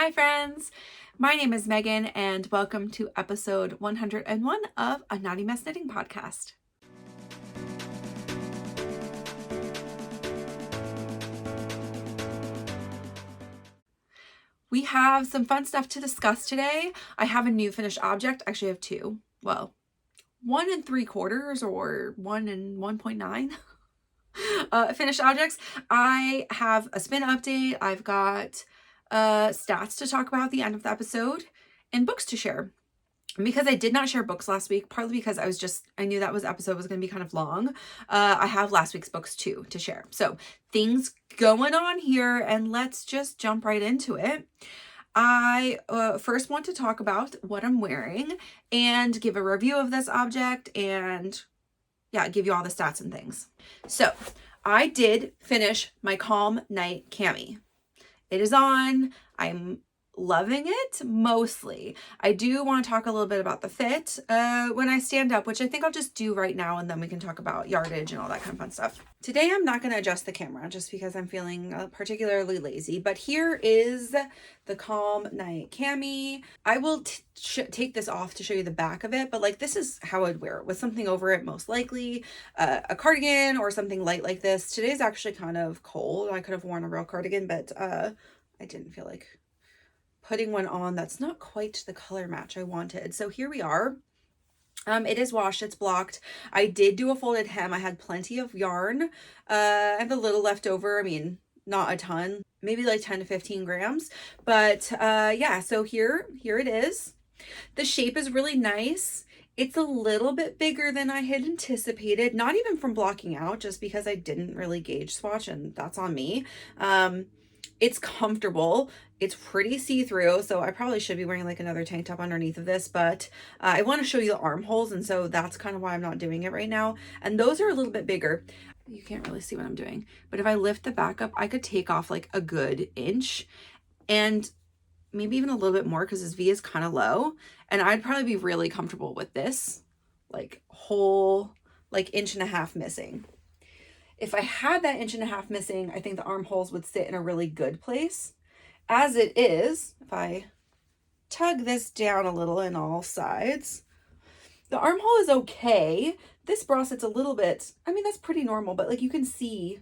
Hi friends, my name is Megan and welcome to episode 101 of a Naughty Mess Knitting podcast. We have some fun stuff to discuss today. I have a new finished object. Actually, I have two. Well, 1 3/4 or 1 and 1.9 finished objects. I have a spin update. I've got stats to talk about at the end of the episode and books to share. And because I did not share books last week, partly because I knew that episode was going to be kind of long. I have last week's books too to share. So things going on here, and let's just jump right into it. I first want to talk about what I'm wearing and give a review of this object and give you all the stats and things. So I did finish my Calm Night Cami. It is on. I'm loving it mostly. I do want to talk a little bit about the fit when I stand up, which I think I'll just do right now, and then we can talk about yardage and all that kind of fun stuff. Today I'm not going to adjust the camera just because I'm feeling particularly lazy, but here is the Calm Night Cami. I will take this off to show you the back of it, but like this is how I'd wear it, with something over it, most likely a cardigan or something light like this. Today's actually kind of cold. I could have worn a real cardigan, but I didn't feel like putting one on that's not quite the color match I wanted. So here we are. It is washed, it's blocked. I did do a folded hem. I had plenty of yarn. I have a little left over. I mean, not a ton, maybe like 10 to 15 grams. But yeah, so here it is. The shape is really nice. It's a little bit bigger than I had anticipated, not even from blocking out, just because I didn't really gauge swatch, and that's on me. It's comfortable. It's pretty see-through, so I probably should be wearing like another tank top underneath of this, but I want to show you the armholes, and so that's kind of why I'm not doing it right now. And those are a little bit bigger. You can't really see what I'm doing, but if I lift the back up, I could take off like a good inch and maybe even a little bit more because this V is kind of low, and I'd probably be really comfortable with this like whole like 1.5 inches missing. If I had that 1.5 inches missing, I think the armholes would sit in a really good place. As it is, if I tug this down a little in all sides, the armhole is okay. This bra sits a little bit, I mean, that's pretty normal, but like you can see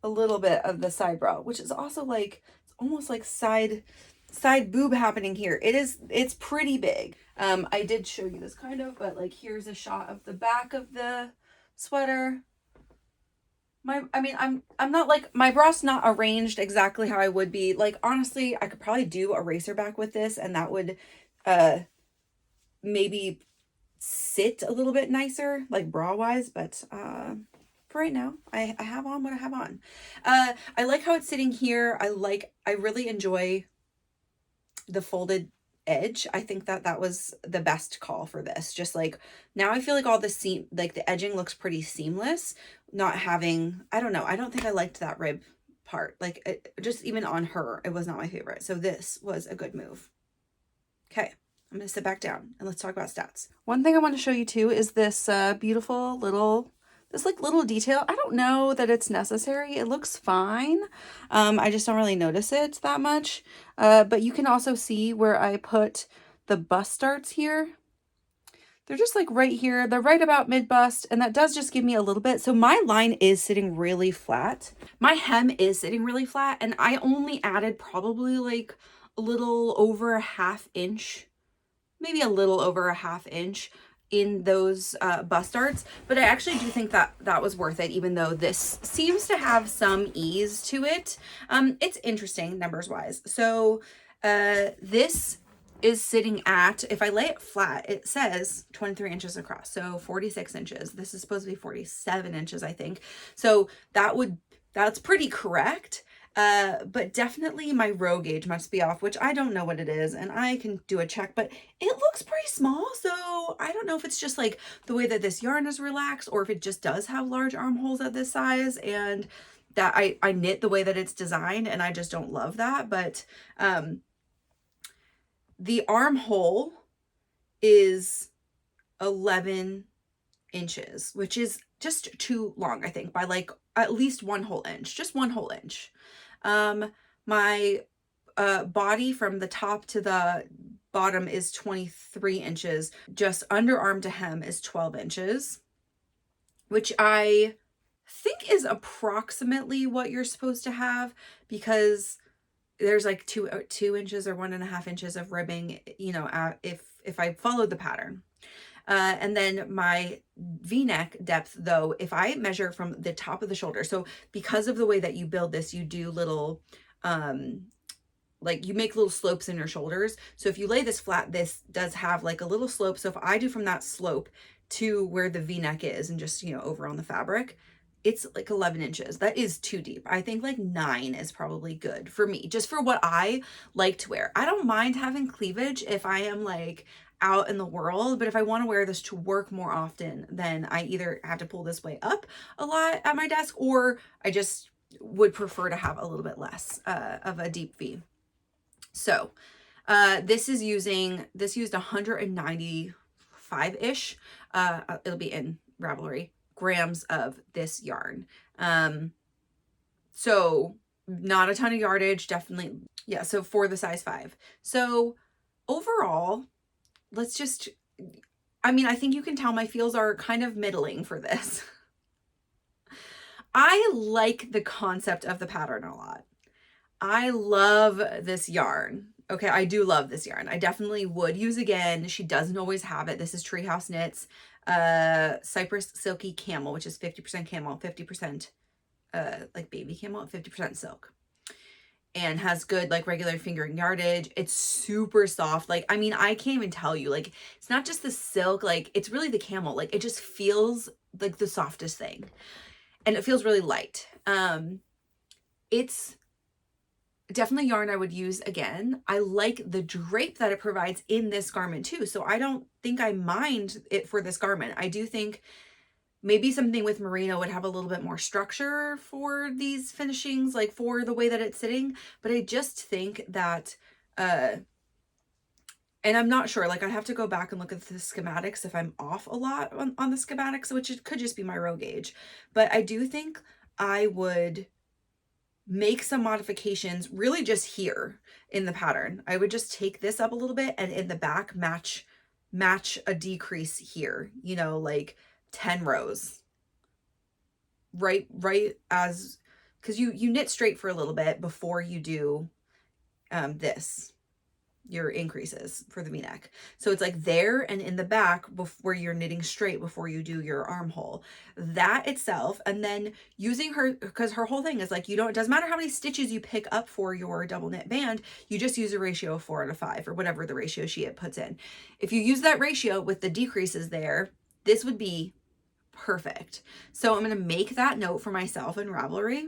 a little bit of the side bra, which is also like, it's almost like side boob happening here. It's pretty big. I did show you this kind of, but like here's a shot of the back of the sweater. I'm not like, my bra's not arranged exactly how I would be. Like, honestly, I could probably do a racer back with this, and that would maybe sit a little bit nicer, like bra wise, but for right now, I have on what I have on. I like how it's sitting here. I really enjoy the folded edge. I think that was the best call for this. Just like, now I feel like all the like the edging looks pretty seamless, not having, I don't know, I don't think I liked that rib part. Like just even on her, it was not my favorite. So this was a good move. Okay, I'm gonna sit back down and let's talk about stats. One thing I want to show you too is this beautiful little detail. I don't know that it's necessary. It looks fine. I just don't really notice it that much. But you can also see where I put the bust darts here. They're just like right here. They're right about mid bust, and that does just give me a little bit. So my line is sitting really flat. My hem is sitting really flat, and I only added probably like a little over a 1/2 inch, maybe a little over a 1/2 inch in those bust darts, but I actually do think that was worth it, even though this seems to have some ease to it. It's interesting numbers wise. So this is sitting at, if I lay it flat, it says 23 inches across, so 46 inches. This is supposed to be 47 inches, I think. So that's pretty correct. But definitely my row gauge must be off, which I don't know what it is, and I can do a check, but it looks pretty small. So I don't know if it's just like the way that this yarn is relaxed, or if it just does have large armholes at this size, and that I knit the way that it's designed, and I just don't love that. But the armhole is 11 inches, which is just too long, I think, by like at least 1 whole inch, just 1 whole inch. My body from the top to the bottom is 23 inches. Just underarm to hem is 12 inches, which I think is approximately what you're supposed to have, because there's like 2 inches or 1.5 inches of ribbing, you know, if I followed the pattern. And then my V-neck depth, though, if I measure from the top of the shoulder, so because of the way that you build this, you do little, like you make little slopes in your shoulders. So if you lay this flat, this does have like a little slope. So if I do from that slope to where the V-neck is and just, you know, over on the fabric, it's like 11 inches. That is too deep. I think like 9 is probably good for me, just for what I like to wear. I don't mind having cleavage if I am like out in the world, but if I want to wear this to work more often, then I either have to pull this way up a lot at my desk, or I just would prefer to have a little bit less of a deep V. So this used 195-ish, it'll be in Ravelry, grams of this yarn. So not a ton of yardage, definitely. Yeah, so for the size 5. So overall, I mean, I think you can tell my feels are kind of middling for this. I like the concept of the pattern a lot. I love this yarn. Okay, I do love this yarn. I definitely would use again. She doesn't always have it. This is Treehouse Knits, Cypress Silky Camel, which is 50% camel, 50% like baby camel, 50% silk. And has good like regular fingering yardage. It's super soft. Like, I mean, I can't even tell you, like, it's not just the silk, like it's really the camel. Like it just feels like the softest thing. And it feels really light. It's definitely yarn I would use again. I like the drape that it provides in this garment too. So I don't think I mind it for this garment. I do think maybe something with merino would have a little bit more structure for these finishings, like for the way that it's sitting. But I just think that, and I'm not sure, like I have to go back and look at the schematics if I'm off a lot on the schematics, which it could just be my row gauge. But I do think I would make some modifications really just here in the pattern. I would just take this up a little bit and in the back match a decrease here, you know, like 10 rows, right as, because you knit straight for a little bit before you do your increases for the V-neck. So it's like there and in the back where you're knitting straight before you do your armhole. That itself, and then using her, because her whole thing is like, it doesn't matter how many stitches you pick up for your double knit band, you just use a ratio of 4:5 or whatever the ratio she puts in. If you use that ratio with the decreases there, this would be perfect. So I'm going to make that note for myself in Ravelry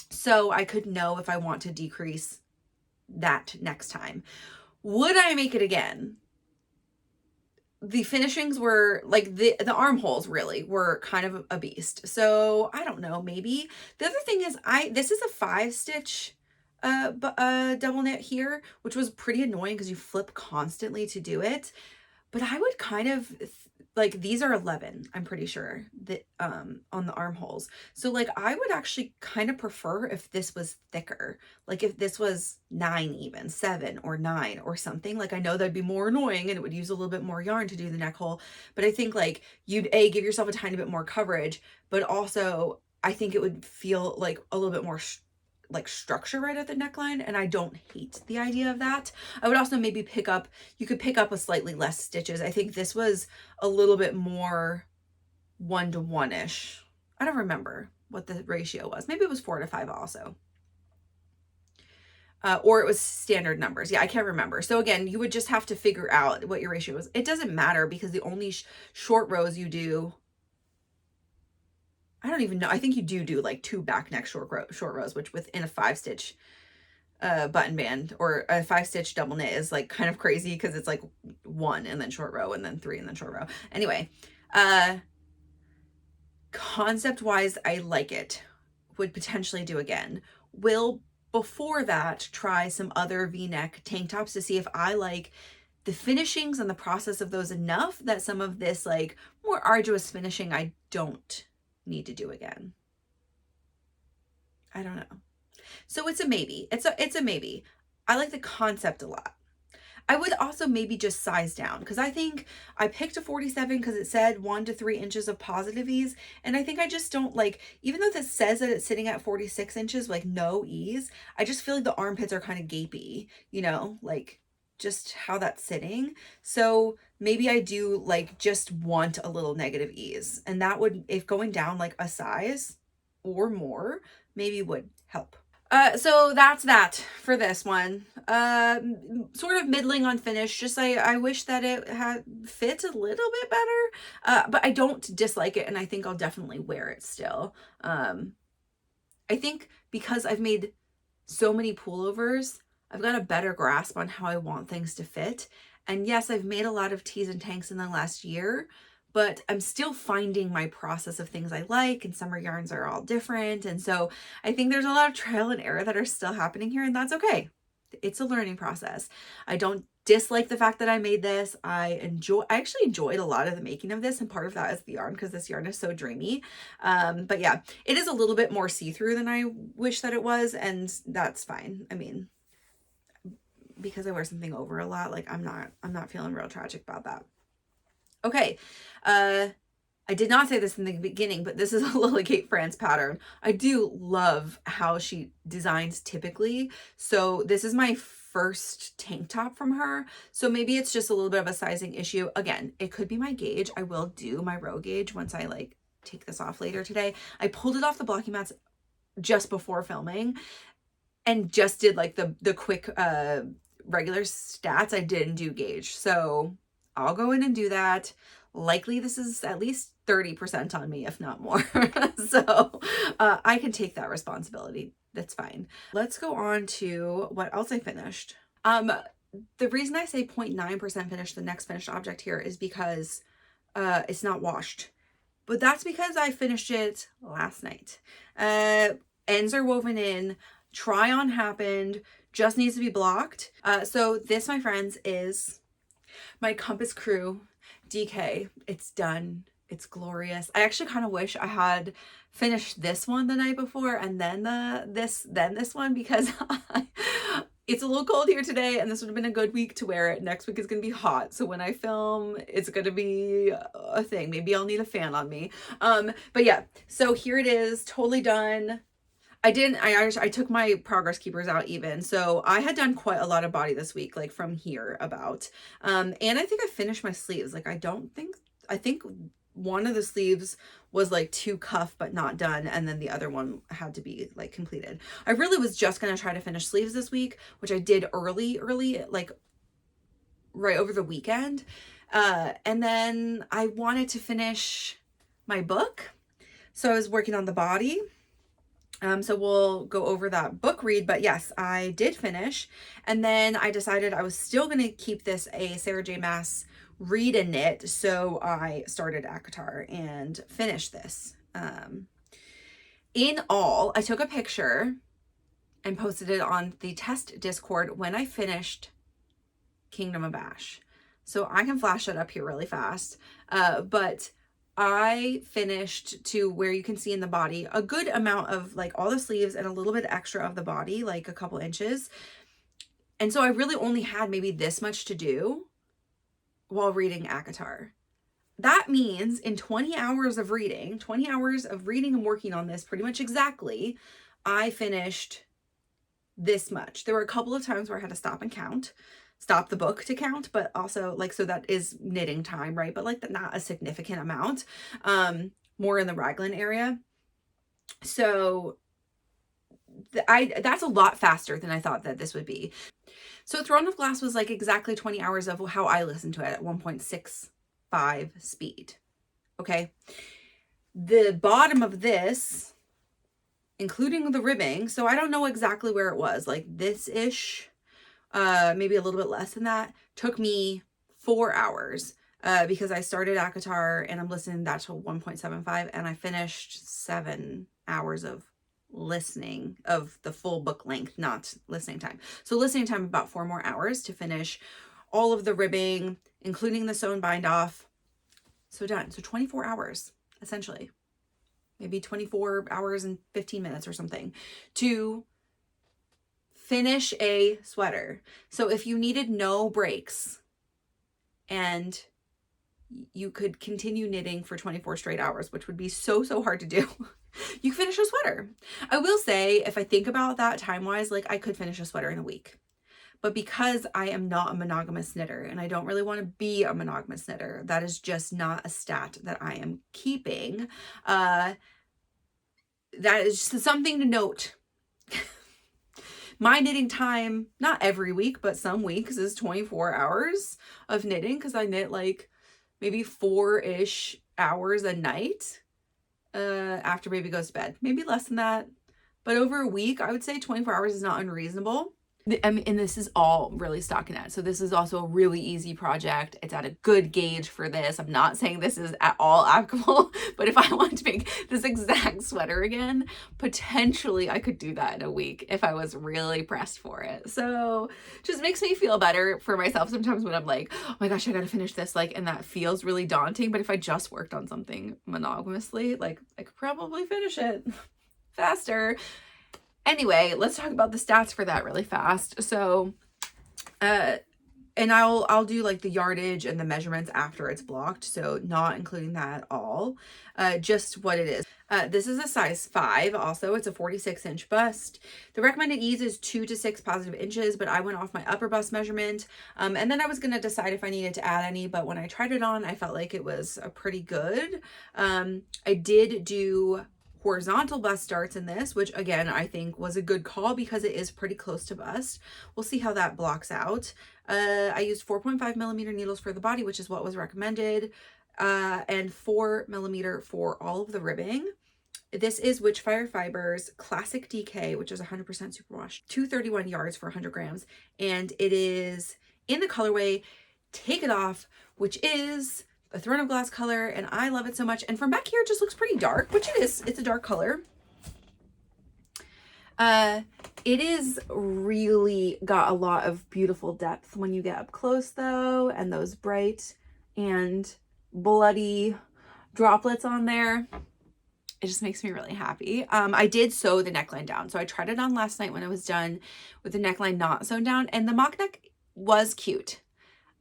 so I could know if I want to decrease that next time. Would I make it again? The finishings were like the armholes really were kind of a beast. So I don't know, maybe. The other thing is this is a 5-stitch double knit here, which was pretty annoying because you flip constantly to do it. But I would kind of like, these are 11, I'm pretty sure, that on the armholes. So like I would actually kind of prefer if this was thicker, like if this was 9, even 7 or 9 or something. Like I know that'd be more annoying and it would use a little bit more yarn to do the neck hole, but I think like you'd give yourself a tiny bit more coverage, but also I think it would feel like a little bit more like structure right at the neckline, and I don't hate the idea of that. I would also maybe you could pick up a slightly less stitches. I think this was a little bit more 1-to-1-ish. I don't remember what the ratio was. Maybe it was 4-to-5 also. Or it was standard numbers. Yeah, I can't remember. So again, you would just have to figure out what your ratio was. It doesn't matter because the only short rows you do, I don't even know. I think you do like 2 back neck short rows, which within a 5-stitch button band or a 5-stitch double knit is like kind of crazy because it's like 1 and then short row and then 3 and then short row. Anyway, concept wise, I like it. Would potentially do again. Will before that try some other V-neck tank tops to see if I like the finishings and the process of those enough that some of this like more arduous finishing I don't need to do again. I don't know. So it's a maybe. It's a maybe. I like the concept a lot. I would also maybe just size down, because I think I picked a 47 because it said 1 to 3 inches of positive ease. And I think I just don't like, even though this says that it's sitting at 46 inches, like no ease, I just feel like the armpits are kind of gapey, you know, like just how that's sitting. So maybe I do like just want a little negative ease. And that would, if going down like a size or more, maybe would help. So that's that for this one. Sort of middling on finish. Just I wish that it had fit a little bit better. But I don't dislike it, and I think I'll definitely wear it still. I think because I've made so many pullovers, I've got a better grasp on how I want things to fit. And yes, I've made a lot of tees and tanks in the last year, but I'm still finding my process of things I like, and summer yarns are all different. And so I think there's a lot of trial and error that are still happening here, and that's okay. It's a learning process. I don't dislike the fact that I made this. I actually enjoyed a lot of the making of this, and part of that is the yarn, because this yarn is so dreamy. But yeah, it is a little bit more see-through than I wish that it was, and that's fine. I mean, because I wear something over a lot, like I'm not feeling real tragic about that. Okay, I did not say this in the beginning, but this is a Lily Kate France pattern. I do love how she designs typically. So this is my first tank top from her. So maybe it's just a little bit of a sizing issue. Again, it could be my gauge. I will do my row gauge once I like take this off later today. I pulled it off the blocking mats just before filming and just did like the quick regular stats. I didn't do gauge. So I'll go in and do that. Likely this is at least 30% on me, if not more. So I can take that responsibility. That's fine. Let's go on to what else I finished. The reason I say 0.9% finished, the next finished object here, is because it's not washed. But that's because I finished it last night. Ends are woven in. Try on happened. Just needs to be blocked. So this, my friends, is my Compass Crew DK. It's done. It's glorious. I actually kind of wish I had finished this one the night before and then this one, because it's a little cold here today, and this would have been a good week to wear it. Next week is going to be hot, so when I film, it's going to be a thing. Maybe I'll need a fan on me. But yeah, so here it is, totally done. I took my progress keepers out even. So I had done quite a lot of body this week, like from here about. And I think I finished my sleeves. Like I think one of the sleeves was like 2 cuff but not done, and then the other one had to be like completed. I really was just going to try to finish sleeves this week, which I did early, like right over the weekend. And then I wanted to finish my book. So I was working on the body. So we'll go over that book read, but yes, I did finish. And then I decided I was still going to keep this a Sarah J. Maas read and knit. So I started ACOTAR and finished this. In all, I took a picture and posted it on the test Discord when I finished Kingdom of Ash. So I can flash it up here really fast. But I finished to where you can see in the body a good amount of like all the sleeves and a little bit extra of the body, like a couple inches. And so I really only had maybe this much to do while reading ACOTAR. That means in 20 hours of reading and working on this pretty much exactly, I finished this much. There were a couple of times where I had to stop the book to count, but also like, so that is knitting time, right? But like not a significant amount, more in the raglan area. So that's a lot faster than I thought that this would be. So Throne of Glass was like exactly 20 hours of how I listened to it at 1.65 speed. Okay. The bottom of this, including the ribbing, so I don't know exactly where it was, like this-ish, maybe a little bit less than that, took me 4 hours because I started ACOTAR and I'm listening to that till 1.75, and I finished 7 hours of listening of the full book length, not listening time. So listening time about 4 more hours to finish all of the ribbing, including the sewn bind off. So done. So 24 hours, essentially. Maybe 24 hours and 15 minutes or something to finish a sweater. So if you needed no breaks and you could continue knitting for 24 straight hours, which would be so hard to do, you finish a sweater. I will say, if I think about that time-wise, like I could finish a sweater in a week. But because I am not a monogamous knitter and I don't really want to be a monogamous knitter, that is just not a stat that I am keeping. That is just something to note. My knitting time, not every week, but some weeks, is 24 hours of knitting because I knit like maybe 4-ish hours a night after baby goes to bed. Maybe less than that. But over a week, I would say 24 hours is not unreasonable. I mean, and this is all really stockinette. So this is also a really easy project. It's at a good gauge for this. I'm not saying this is at all applicable, but if I want to make this exact sweater again, potentially I could do that in a week if I was really pressed for it. So just makes me feel better for myself sometimes when I'm like, oh my gosh, I gotta finish this, like, and that feels really daunting. But if I just worked on something monogamously, like, I could probably finish it faster. Anyway, let's talk about the stats for that really fast. So, and I'll do like the yardage and the measurements after it's blocked. So not including that at all, just what it is. This is a size 5. Also, it's a 46-inch bust. The recommended ease is 2 to 6 positive inches, but I went off my upper bust measurement. And then I was going to decide if I needed to add any, but when I tried it on, I felt like it was pretty good. I did do horizontal bust darts in this, which again, I think was a good call because it is pretty close to bust. We'll see how that blocks out. I used 4.5 millimeter needles for the body, which is what was recommended, and 4 millimeter for all of the ribbing. This is Witchfire Fibers Classic DK, which is 100% superwash, 231 yards for 100 grams. And it is in the colorway Take It Off, which is a Throne of Glass color, and I love it so much. And from back here, it just looks pretty dark, which it is. It's a dark color. It is really got a lot of beautiful depth when you get up close, though, and those bright and bloody droplets on there. It just makes me really happy. I did sew the neckline down. So I tried it on last night when I was done with the neckline not sewn down, and the mock neck was cute.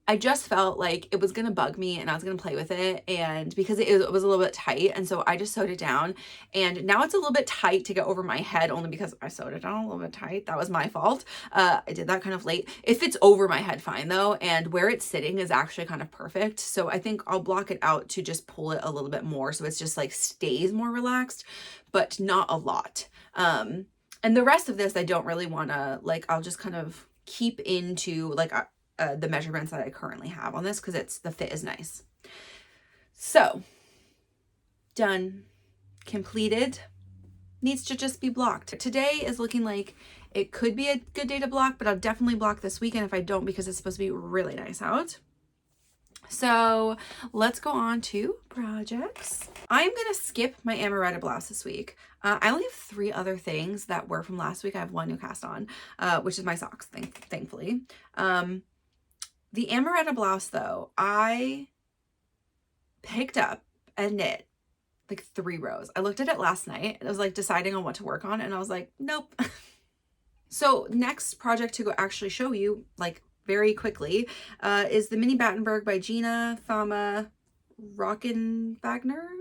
I just felt like it was going to bug me and I was going to play with it, and because it was a little bit tight, and so I just sewed it down, and now it's a little bit tight to get over my head only because I sewed it down a little bit tight. That was my fault. I did that kind of late. It fits over my head fine though, and where it's sitting is actually kind of perfect. So I think I'll block it out to just pull it a little bit more so it's just like stays more relaxed, but not a lot. And the rest of this I don't really want to, like, I'll just kind of keep into like the measurements that I currently have on this because the fit is nice. So done, completed, needs to just be blocked. Today is looking like it could be a good day to block, but I'll definitely block this weekend if I don't, because it's supposed to be really nice out. So let's go on to projects. I'm gonna skip my Amaretta blouse this week. I only have 3 other things that were from last week. I have 1 new cast on, which is my socks, thankfully. The Amaretta blouse, though, I picked up and knit like 3 rows. I looked at it last night and I was like deciding on what to work on, and I was like, nope. So next project to go actually show you, like very quickly, is the mini Battenberg by Jeanette Fama Rockenwagner.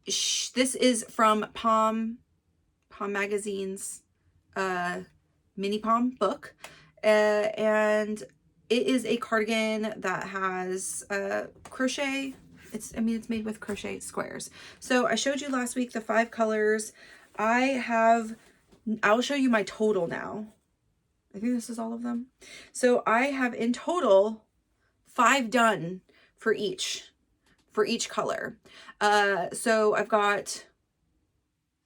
This is from Pom Magazine's mini Pom book, and it is a cardigan that has crochet. It's made with crochet squares. So I showed you last week the 5 colors. I'll show you my total now. I think this is all of them. So I have in total 5 done for each color. So I've got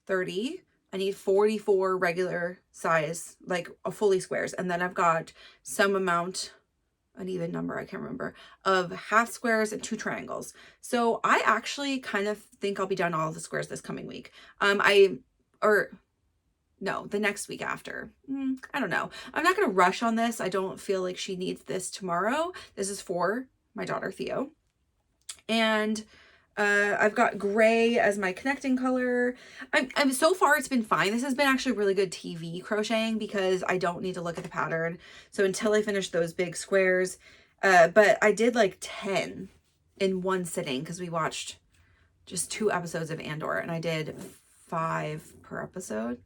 30. I need 44 regular size, like fully squares. And then I've got some amount, an even number, I can't remember, of half squares and 2 triangles. So I actually kind of think I'll be done all the squares this coming week. No, the next week after. I don't know. I'm not going to rush on this. I don't feel like she needs this tomorrow. This is for my daughter, Theo. And I've got gray as my connecting color. I'm so far it's been fine. This has been actually really good TV crocheting because I don't need to look at the pattern. So until I finish those big squares, but I did like 10 in one sitting because we watched just 2 episodes of Andor and I did 5 per episode.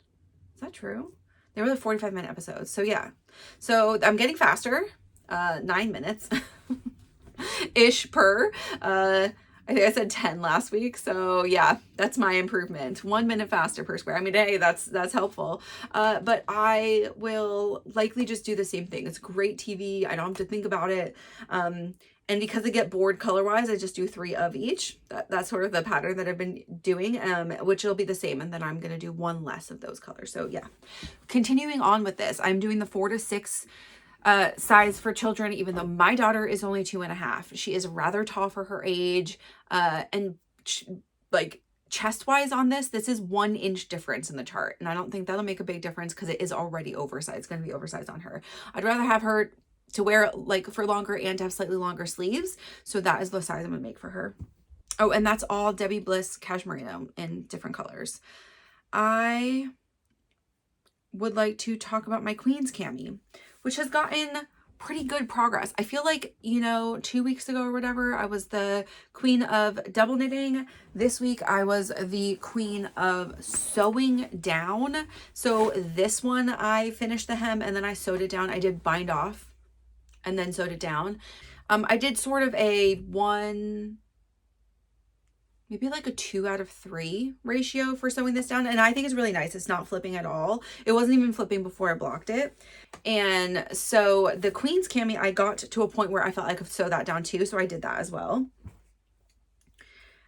Is that true? They were the 45-minute episodes. So yeah. So I'm getting faster. 9 minutes ish per. I think I said 10 last week. So yeah, that's my improvement. 1 minute faster per square. I mean, hey, that's helpful. But I will likely just do the same thing. It's great TV. I don't have to think about it. And because I get bored color-wise, I just do 3 of each. That's sort of the pattern that I've been doing, which will be the same. And then I'm going to do 1 less of those colors. So yeah, continuing on with this, I'm doing the 4 to 6 size for children, even though my daughter is only 2.5. She is rather tall for her age. And like chest wise on this is 1 inch difference in the chart. And I don't think that'll make a big difference because it is already oversized. It's going to be oversized on her. I'd rather have her to wear like for longer and to have slightly longer sleeves. So that is the size I'm going to make for her. Oh, and that's all Debbie Bliss Cashmerino in different colors. I would like to talk about my Queen's Cami, which has gotten pretty good progress. I feel like, 2 weeks ago or whatever, I was the queen of double knitting. This week, I was the queen of sewing down. So this one, I finished the hem and then I sewed it down. I did bind off and then sewed it down. I did sort of maybe like a 2 out of 3 ratio for sewing this down. And I think it's really nice. It's not flipping at all. It wasn't even flipping before I blocked it. And so the Queen's Cami, I got to a point where I felt I could sew that down too. So I did that as well.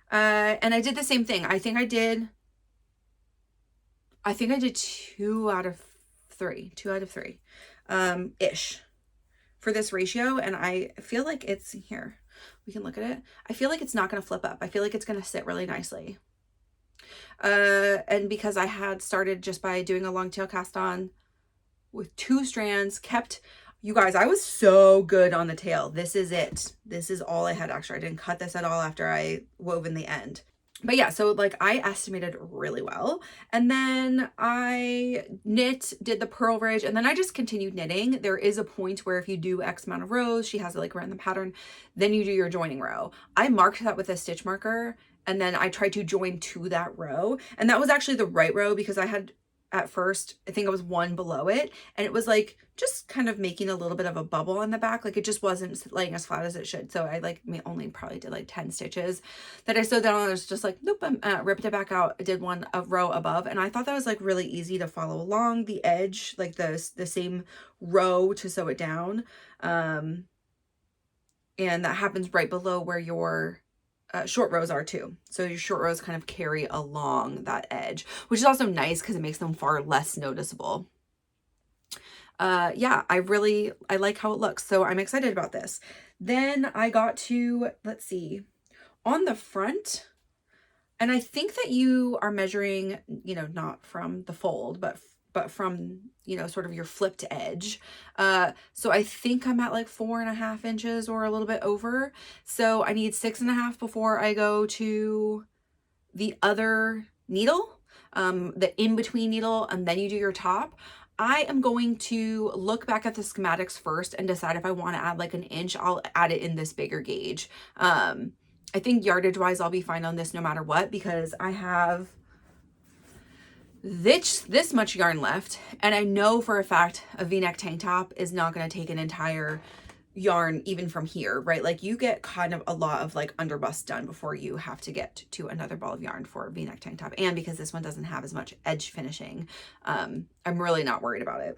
And I did the same thing. I think I did 2 out of 3 ish for this ratio. And I feel like it's here. We can look at it. I feel like it's not going to flip up. I feel like it's going to sit really nicely. And because I had started just by doing a long tail cast on with 2 strands, you guys, I was so good on the tail. This is it. This is all I had extra. I didn't cut this at all after I wove in the end. But yeah, so like I estimated really well. And then I did the purl ridge, and then I just continued knitting. There is a point where if you do X amount of rows, she has it like around the pattern, then you do your joining row. I marked that with a stitch marker, and then I tried to join to that row. And that was actually the right row because I had at first, I think I was 1 below it, and it was like just kind of making a little bit of a bubble on the back. Like it just wasn't laying as flat as it should. So I only probably did like 10 stitches that I sewed down, and I was just like, nope, ripped it back out. I did a row above, and I thought that was like really easy to follow along the edge, like the same row to sew it down. And that happens right below where your short rows are too. So your short rows kind of carry along that edge, which is also nice because it makes them far less noticeable. Yeah, I like how it looks. So I'm excited about this. Then I got to, let's see, on the front, and I think that you are measuring, not from the fold, but from, sort of your flipped edge. So I think I'm at like 4.5 inches or a little bit over. So I need 6.5 before I go to the other needle, the in-between needle, and then you do your top. I am going to look back at the schematics first and decide if I want to add like 1 inch. I'll add it in this bigger gauge. I think yardage wise, I'll be fine on this no matter what, because I have this much yarn left, and I know for a fact a v-neck tank top is not going to take an entire yarn even from here, right? Like you get kind of a lot of like underbust done before you have to get to another ball of yarn for a v-neck tank top. And because this one doesn't have as much edge finishing, I'm really not worried about it.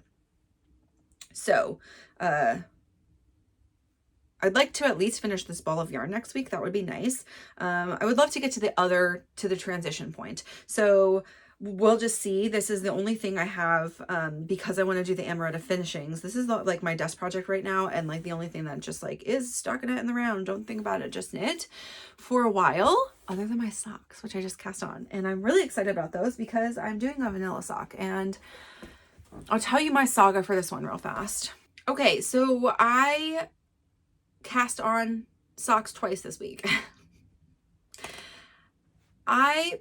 So I'd like to at least finish this ball of yarn next week. That would be nice. I would love to get to the transition point. So we'll just see. This is the only thing I have because I want to do the Amaretta finishings. This is like my desk project right now, and like the only thing that just like is stockinette in the round. Don't think about it, just knit for a while, other than my socks, which I just cast on. And I'm really excited about those because I'm doing a vanilla sock, and I'll tell you my saga for this one real fast. Okay, so I cast on socks twice this week. I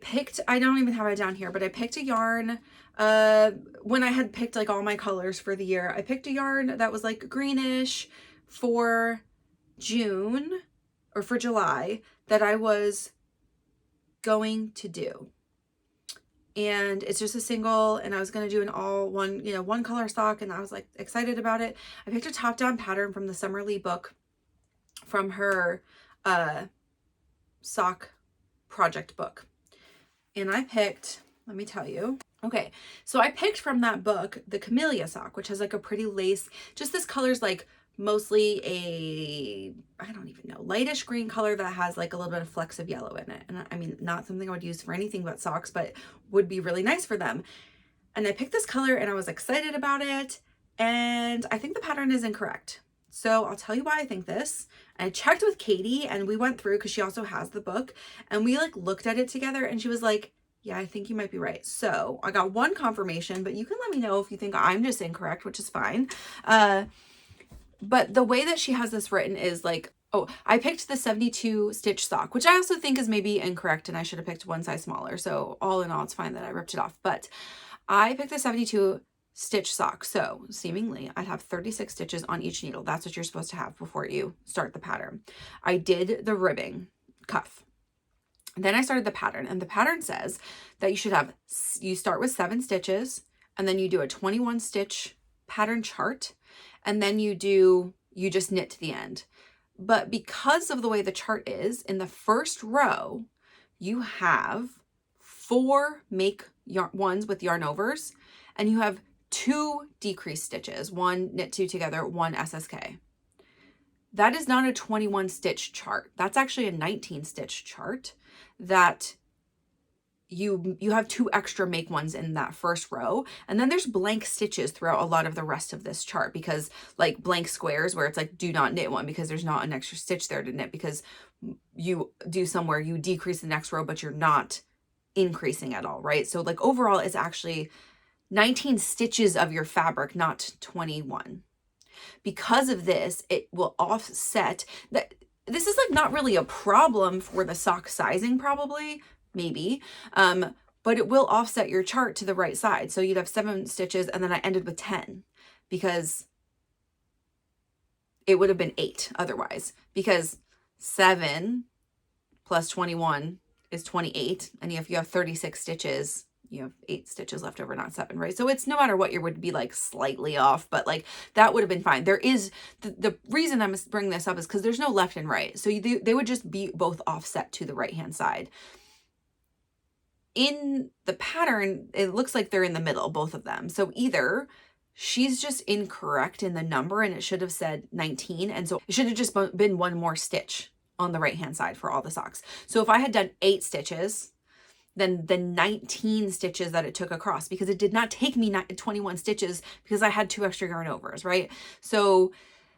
don't even have it down here, but I picked a yarn when I had picked like all my colors for the year. I picked a yarn that was like greenish for June or for July that I was going to do. And it's just a single, and I was going to do an all one, one color sock, and I was like excited about it. I picked a top down pattern from the Summerlee book from her sock project book. And I picked, let me tell you. Okay, so I picked from that book the Camellia sock, which has like a pretty lace. Just this color's like mostly I don't even know, lightish green color that has like a little bit of flecks of yellow in it. And I mean, not something I would use for anything but socks, but would be really nice for them. And I picked this color and I was excited about it. And I think the pattern is incorrect. So I'll tell you why I think this. I checked with Katie and we went through, because she also has the book, and we like looked at it together and she was like, yeah, I think you might be right. So I got one confirmation, but you can let me know if you think I'm just incorrect, which is fine. But the way that she has this written is like, oh, I picked the 72 stitch sock, which I also think is maybe incorrect, and I should have picked one size smaller. So all in all, it's fine that I ripped it off. But I picked the 72 stitch sock. So seemingly I'd have 36 stitches on each needle. That's what you're supposed to have before you start the pattern. I did the ribbing cuff. Then I started the pattern, and the pattern says that you start with 7 stitches, and then you do a 21 stitch pattern chart, and then you just knit to the end. But because of the way the chart is, in the first row, you have 4 make ones with yarn overs, and you have 2 decreased stitches, 1 knit 2 together, 1 SSK. That is not a 21 stitch chart. That's actually a 19 stitch chart that you have 2 extra make ones in that first row. And then there's blank stitches throughout a lot of the rest of this chart, because like blank squares where it's like, do not knit one, because there's not an extra stitch there to knit, because you do somewhere you decrease the next row, but you're not increasing at all, right? So like overall it's actually 19 stitches of your fabric, not 21. Because of this, it will offset that. This is like not really a problem for the sock sizing, probably, maybe, but it will offset your chart to the right side. So you'd have 7 stitches, and then I ended with 10, because it would have been 8 otherwise, because 7 plus 21 is 28. And if you have 36 stitches, you have 8 stitches left over, not 7, right? So it's no matter what, you would be like slightly off, but like that would have been fine. There is the reason I'm bringing this up is because there's no left and right. So they would just be both offset to the right hand side. In the pattern, it looks like they're in the middle, both of them. So either she's just incorrect in the number and it should have said 19. And so it should have just been 1 more stitch on the right hand side for all the socks. So if I had done 8 stitches, then the 19 stitches that it took across, because it did not take me 21 stitches because I had 2 extra yarn overs, right? So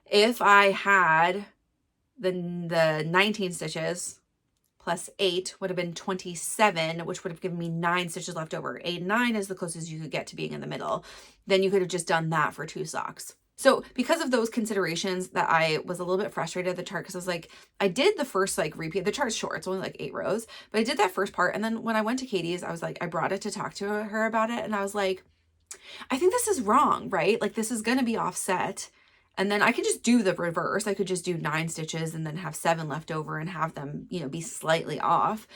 if I had the 19 stitches plus 8 would have been 27, which would have given me 9 stitches left over. 8 and 9 is the closest you could get to being in the middle. Then you could have just done that for 2 socks. So because of those considerations, that I was a little bit frustrated at the chart, because I was like, I did the first like repeat, the chart's short, it's only like 8 rows, but I did that first part. And then when I went to Katie's, I was like, I brought it to talk to her about it. And I was like, I think this is wrong, right? Like this is going to be offset. And then I could just do the reverse. I could just do 9 stitches and then have 7 left over and have them, be slightly off.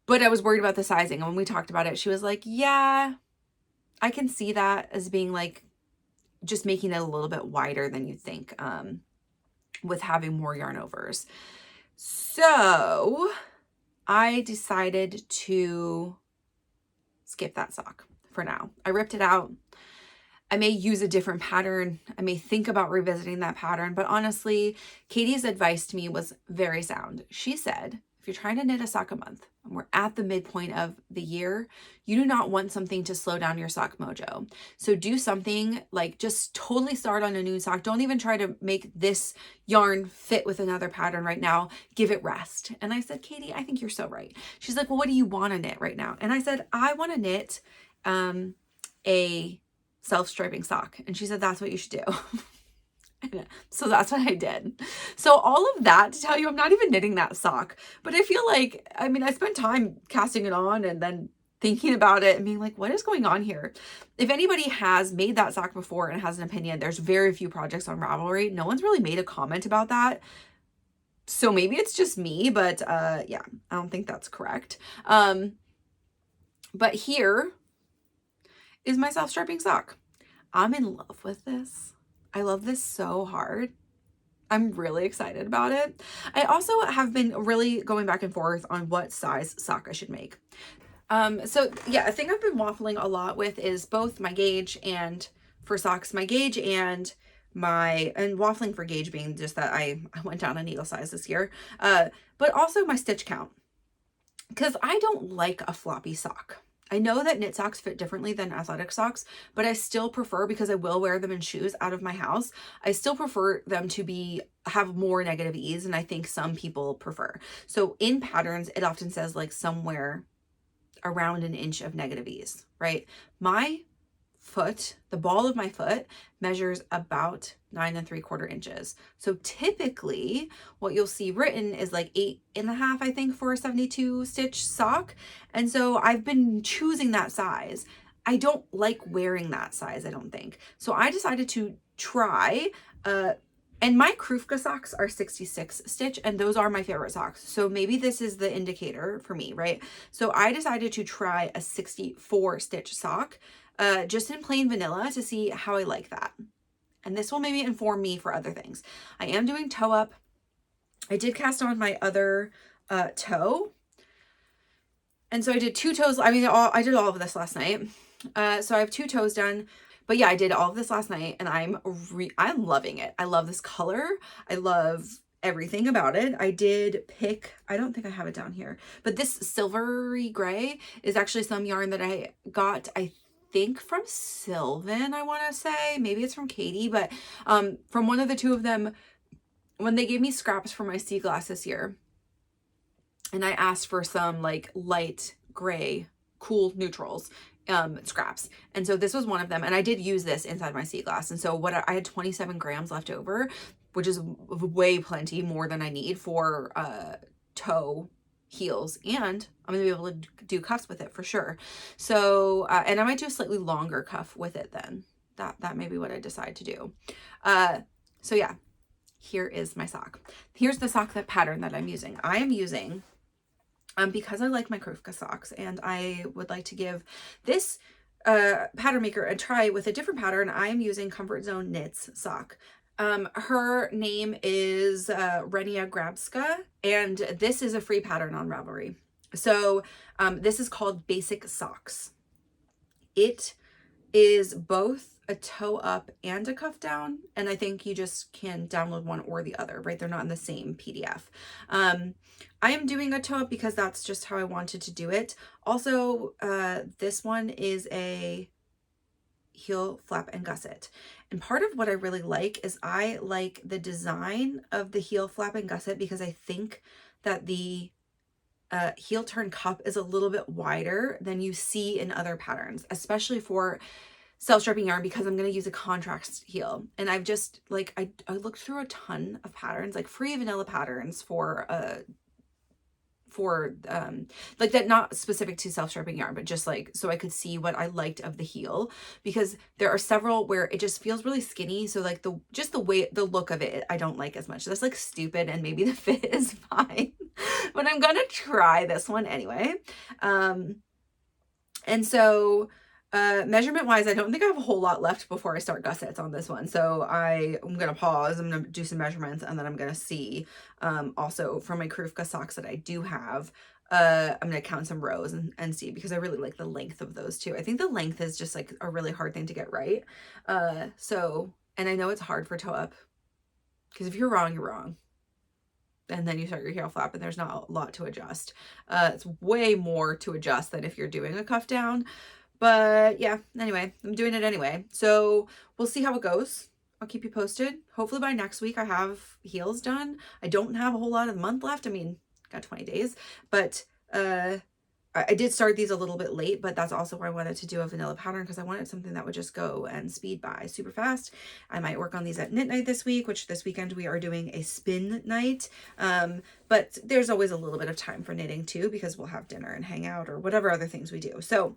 But I was worried about the sizing. And when we talked about it, she was like, yeah, I can see that as being like, just making it a little bit wider than you think, with having more yarn overs. So I decided to skip that sock for now. I ripped it out. I may use a different pattern. I may think about revisiting that pattern, but honestly, Katie's advice to me was very sound. She said, if you're trying to knit a sock a month, and we're at the midpoint of the year, you do not want something to slow down your sock mojo. So do something like just totally start on a new sock. Don't even try to make this yarn fit with another pattern right now. Give it rest. And I said, Katie, I think you're so right. She's like, well, what do you want to knit right now? And I said, I want to knit a self-striping sock. And she said, that's what you should do. So that's what I did. So all of that to tell you, I'm not even knitting that sock, but I feel like, I mean, I spent time casting it on and then thinking about it and being like, what is going on here? If anybody has made that sock before and has an opinion, there's very few projects on Ravelry. No one's really made a comment about that. So maybe it's just me, but yeah, I don't think that's correct. But here is my self-striping sock. I'm in love with this. I love this so hard. I'm really excited about it. I also have been really going back and forth on what size sock I should make. So yeah, a thing I've been waffling a lot with is both my gauge and for socks, my gauge and waffling for gauge being just that I went down a needle size this year, but also my stitch count, because I don't like a floppy sock. I know that knit socks fit differently than athletic socks, but I still prefer, because I will wear them in shoes out of my house, I still prefer them to have more negative ease, and I think some people prefer. So in patterns, it often says like somewhere around an inch of negative ease, right? My foot, the ball of my foot, measures about 9 3/4 inches. So typically what you'll see written is like 8.5, I think, for a 72 stitch sock. And so I've been choosing that size. I don't like wearing that size, I don't think. So I decided to try, and my Krufka socks are 66 stitch, and those are my favorite socks. So maybe this is the indicator for me, right? So I decided to try a 64 stitch sock, just in plain vanilla, to see how I like that. And this will maybe inform me for other things. I am doing toe up. I did cast on my other toe. And so I did 2 toes. I mean, I did all of this last night. So I have 2 toes done. But yeah, I did all of this last night, and I'm loving it. I love this color. I love everything about it. I did pick, I don't think I have it down here, but this silvery gray is actually some yarn that I got, I think from Sylvan, I want to say. Maybe it's from Katie, but from one of the two of them, when they gave me scraps for my sea glass this year, and I asked for some like light gray, cool neutrals, scraps. And so this was one of them. And I did use this inside my sea glass. And so I had 27 grams left over, which is way plenty more than I need for toe heels. And I'm gonna be able to do cuffs with it for sure. So, and I might do a slightly longer cuff with it then. That may be what I decide to do. So yeah, here is my sock. Here's the sock pattern that I'm using. I am using, because I like my Krufka socks, and I would like to give this pattern maker a try with a different pattern, I am using Comfort Zone Knits sock. Her name is Renia Grabska, and this is a free pattern on Ravelry. So this is called Basic Socks. It is both a toe up and a cuff down, and I think you just can download one or the other, right? They're not in the same PDF. I am doing a toe up because that's just how I wanted to do it. Also, this one is a heel flap and gusset, and part of what I really like is I like the design of the heel flap and gusset, because I think that the heel turn cup is a little bit wider than you see in other patterns, especially for self-striping yarn, because I'm going to use a contrast heel. And I've just like, I looked through a ton of patterns, like free vanilla patterns for like that, not specific to self-striping yarn, but just like, so I could see what I liked of the heel, because there are several where it just feels really skinny. So like the look of it, I don't like as much. That's like stupid, and maybe the fit is fine, but I'm going to try this one anyway. And so measurement wise, I don't think I have a whole lot left before I start gussets on this one. So I'm going to pause. I'm going to do some measurements, and then I'm going to see, also for my Krufka socks that I do have, I'm going to count some rows and see, because I really like the length of those too. I think the length is just like a really hard thing to get right. So, and I know it's hard for toe up, because if you're wrong, you're wrong. And then you start your heel flap and there's not a lot to adjust. It's way more to adjust than if you're doing a cuff down. But yeah, anyway, I'm doing it anyway. So we'll see how it goes. I'll keep you posted. Hopefully by next week I have heels done. I don't have a whole lot of the month left. I mean, got 20 days, but I did start these a little bit late, but that's also why I wanted to do a vanilla pattern, because I wanted something that would just go and speed by super fast. I might work on these at knit night this week, which this weekend we are doing a spin night. But there's always a little bit of time for knitting too, because we'll have dinner and hang out or whatever other things we do. So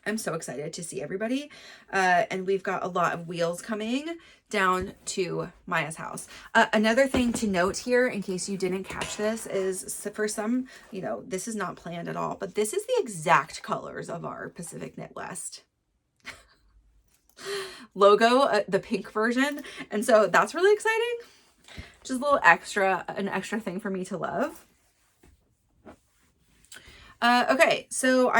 I'm so excited to see everybody. And we've got a lot of wheels coming down to Maya's house. Another thing to note here, in case you didn't catch this, is for some, you know, this is not planned at all, but this is the exact colors of our Pacific Knit West logo, the pink version. And so that's really exciting. Just a little extra, an extra thing for me to love. Okay, so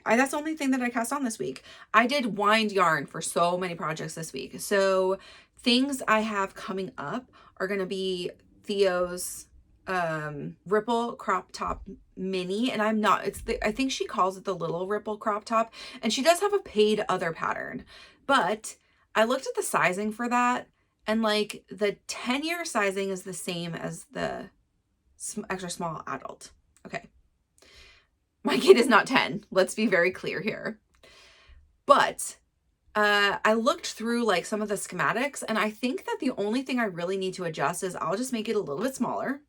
that's the only thing that I cast on this week. I did wind yarn for so many projects this week. So things I have coming up are going to be Theo's ripple crop top mini, and I think she calls it the little ripple crop top, and she does have a paid other pattern, but I looked at the sizing for that, and like the 10-year sizing is the same as the extra small adult. Okay. My kid is not 10. Let's be very clear here. But I looked through like some of the schematics, and I think that the only thing I really need to adjust is I'll just make it a little bit smaller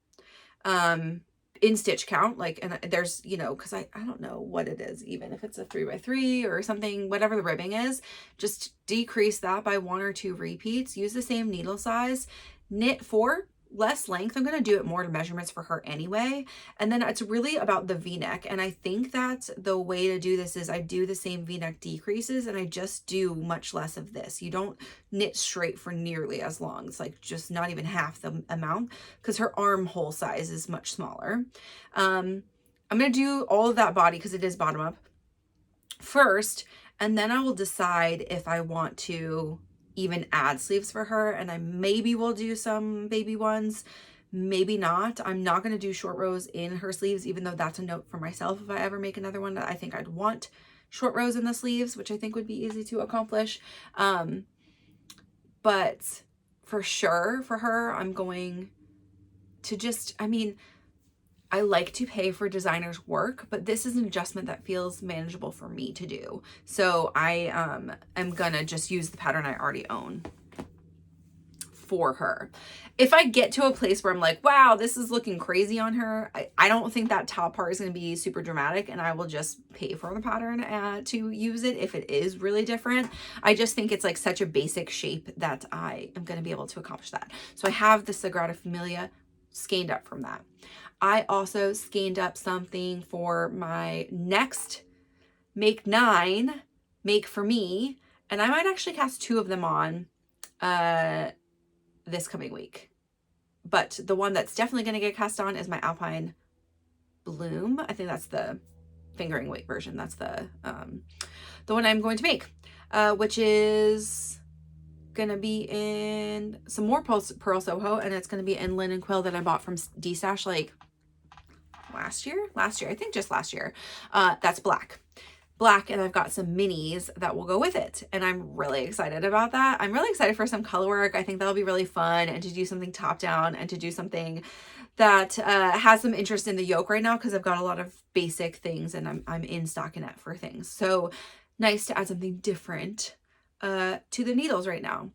in stitch count. Like, and there's, you know, because I don't know what it is, even if it's a 3x3 or something, whatever the ribbing is, just decrease that by 1 or 2 repeats. Use the same needle size, knit 4. Less length. I'm going to do it more to measurements for her anyway. And then it's really about the V-neck. And I think that the way to do this is I do the same V-neck decreases, and I just do much less of this. You don't knit straight for nearly as long. It's like just not even half the amount, because her armhole size is much smaller. I'm going to do all of that body because it is bottom up first. And then I will decide if I want to even add sleeves for her, and I maybe will do some baby ones, maybe not. I'm not going to do short rows in her sleeves, even though that's a note for myself. If I ever make another one, I think I'd want short rows in the sleeves, which I think would be easy to accomplish. But for sure for her, I'm going to just, I mean, I like to pay for designers' work, but this is an adjustment that feels manageable for me to do. So I am gonna just use the pattern I already own for her. If I get to a place where I'm like, wow, this is looking crazy on her, I don't think that top part is gonna be super dramatic, and I will just pay for the pattern to use it if it is really different. I just think it's like such a basic shape that I am gonna be able to accomplish that. So I have the Sagrada Familia skeined up from that. I also skeined up something for my next Make 9, Make for Me, and I might actually cast 2 of them on this coming week. But the one that's definitely going to get cast on is my Alpine Bloom. I think that's the fingering weight version. That's the one I'm going to make, which is going to be in some more Pearl Soho, and it's going to be in linen quill that I bought from D-Stash like last year, I think just last year. That's black, and I've got some minis that will go with it, and I'm really excited about that. I'm really excited for some color work. I think that'll be really fun, and to do something top down, and to do something that has some interest in the yoke right now, because I've got a lot of basic things, and I'm in stockinette for things. So nice to add something different to the needles right now.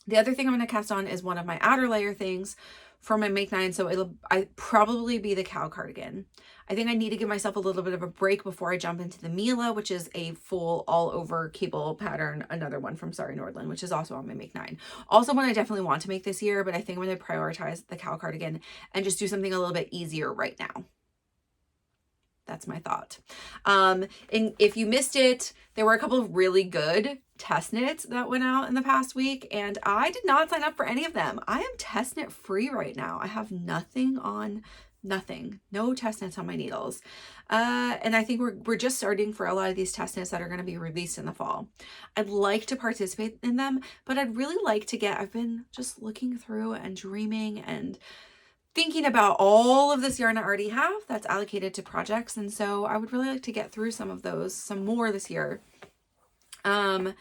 The other thing I'm going to cast on is one of my outer layer things for my Make 9, so I probably be the cow cardigan. I think I need to give myself a little bit of a break before I jump into the Mila, which is a full all over cable pattern, another one from Sorry Nordland, which is also on my Make 9. Also one I definitely want to make this year, but I think I'm going to prioritize the cow cardigan and just do something a little bit easier right now. That's my thought. And if you missed it, there were a couple of really good test knits that went out in the past week, and I did not sign up for any of them. I am test knit free right now. I have no test knits on my needles. And I think we're just starting for a lot of these test knits that are going to be released in the fall. I'd like to participate in them, but I'd really like to I've been just looking through and dreaming and thinking about all of this yarn I already have that's allocated to projects. And so I would really like to get through some of those, some more this year. And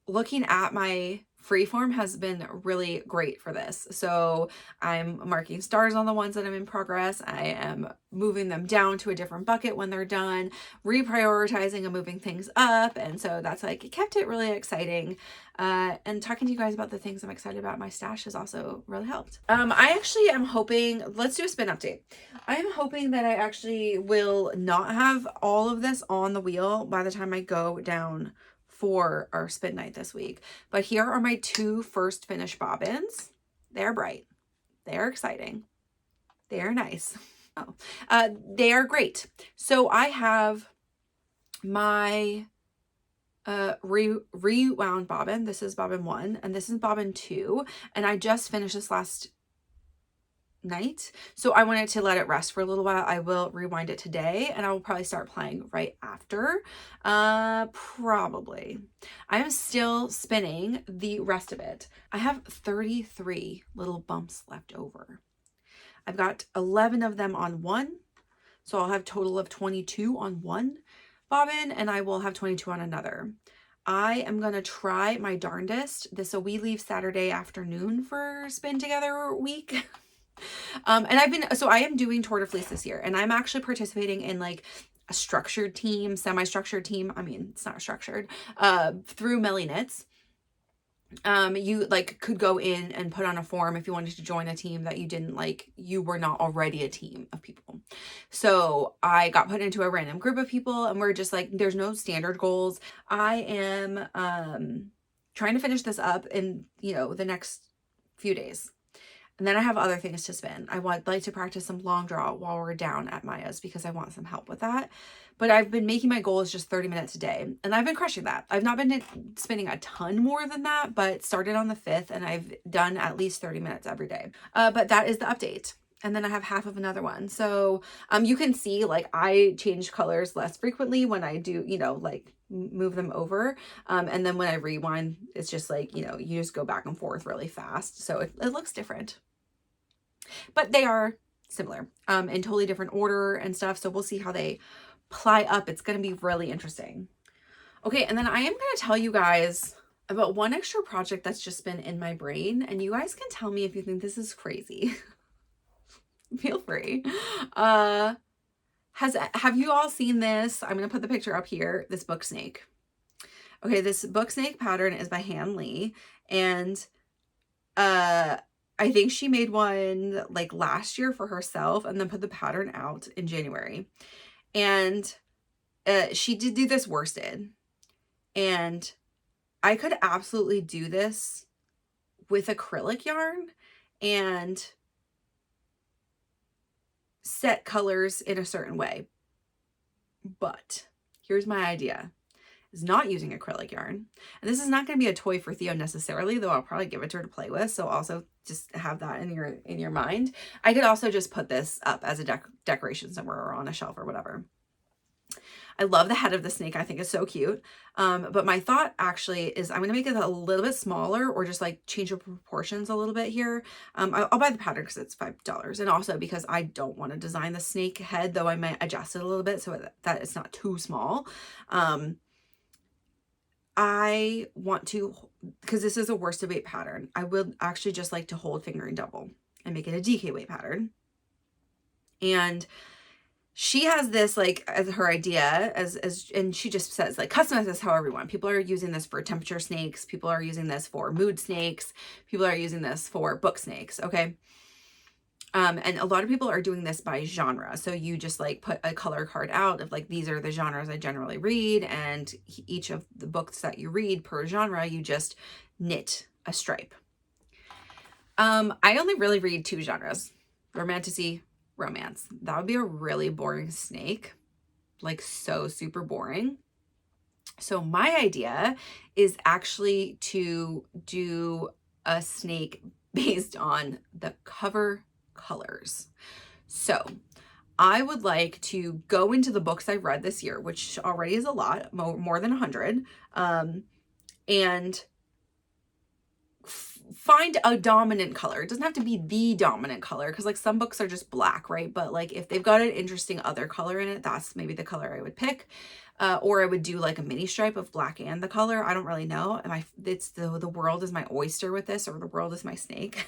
looking at my Freeform has been really great for this. So I'm marking stars on the ones that I'm in progress. I am moving them down to a different bucket when they're done, reprioritizing and moving things up. And so that's like, it kept it really exciting. And talking to you guys about the things I'm excited about, my stash has also really helped. I actually am hoping, let's do a spin update. I'm hoping that I actually will not have all of this on the wheel by the time I go down for our spin night this week. But here are my 2 first finished bobbins. They're bright. They're exciting. They're nice. Oh, they are great. So I have my rewound bobbin. This is bobbin 1 and this is bobbin 2. And I just finished this last night, so I wanted to let it rest for a little while. I will rewind it today and I will probably start playing right after. Probably. I am still spinning the rest of it. I have 33 little bumps left over. I've got 11 of them on one, so I'll have a total of 22 on one bobbin and I will have 22 on another. I am going to try my darndest. So we leave Saturday afternoon for Spin Together week. And I am doing Tour de Fleece this year, and I'm actually participating in like a structured team, semi-structured team. I mean, it's not structured, through Melly Knits. You like could go in and put on a form if you wanted to join a team that you were not already a team of people. So I got put into a random group of people and we're just like, there's no standard goals. I am, trying to finish this up in, the next few days. And then I have other things to spin. I would like to practice some long draw while we're down at Maya's because I want some help with that. But I've been making my goal is just 30 minutes a day. And I've been crushing that. I've not been spinning a ton more than that, but started on the 5th and I've done at least 30 minutes every day. But that is the update. And then I have half of another one. So you can see like I change colors less frequently when I do, like move them over. And then when I rewind, it's just like, you just go back and forth really fast. So it looks different. But they are similar in totally different order and stuff. So we'll see how they ply up. It's going to be really interesting. Okay, and then I am going to tell you guys about one extra project that's just been in my brain. And you guys can tell me if you think this is crazy. Feel free. Have you all seen this? I'm going to put the picture up here. This book snake. Okay, this book snake pattern is by Han Lee. And I think she made one like last year for herself and then put the pattern out in January. And she did do this worsted. And I could absolutely do this with acrylic yarn and set colors in a certain way. But here's my idea. Is not using acrylic yarn. And this is not going to be a toy for Theo necessarily, though I'll probably give it to her to play with. So also just have that in your mind. I could also just put this up as a decoration somewhere or on a shelf or whatever. I love the head of the snake. I think it's so cute. But my thought actually is I'm going to make it a little bit smaller or just like change the proportions a little bit here. I'll buy the pattern because it's $5. And also because I don't want to design the snake head, though I might adjust it a little bit so that it's not too small. I want to, because this is a worsted weight pattern, I would actually just like to hold fingering double and make it a DK weight pattern. And she has this like as her idea and she just says like customize this however you want. People are using this for temperature snakes. People are using this for mood snakes. People are using this for book snakes. Okay. And a lot of people are doing this by genre. So you just like put a color card out of like, these are the genres I generally read. And each of the books that you read per genre, you just knit a stripe. I only really read 2 genres, romantasy, romance. That would be a really boring snake, like so super boring. So my idea is actually to do a snake based on the cover colors. So I would like to go into the books I've read this year, which already is a lot, more than 100, and find a dominant color. It doesn't have to be the dominant color, because like some books are just black, right? But like if they've got an interesting other color in it, that's maybe the color I would pick. Or I would do like a mini stripe of black and the color. I don't really know. It's the world is my oyster with this, or the world is my snake.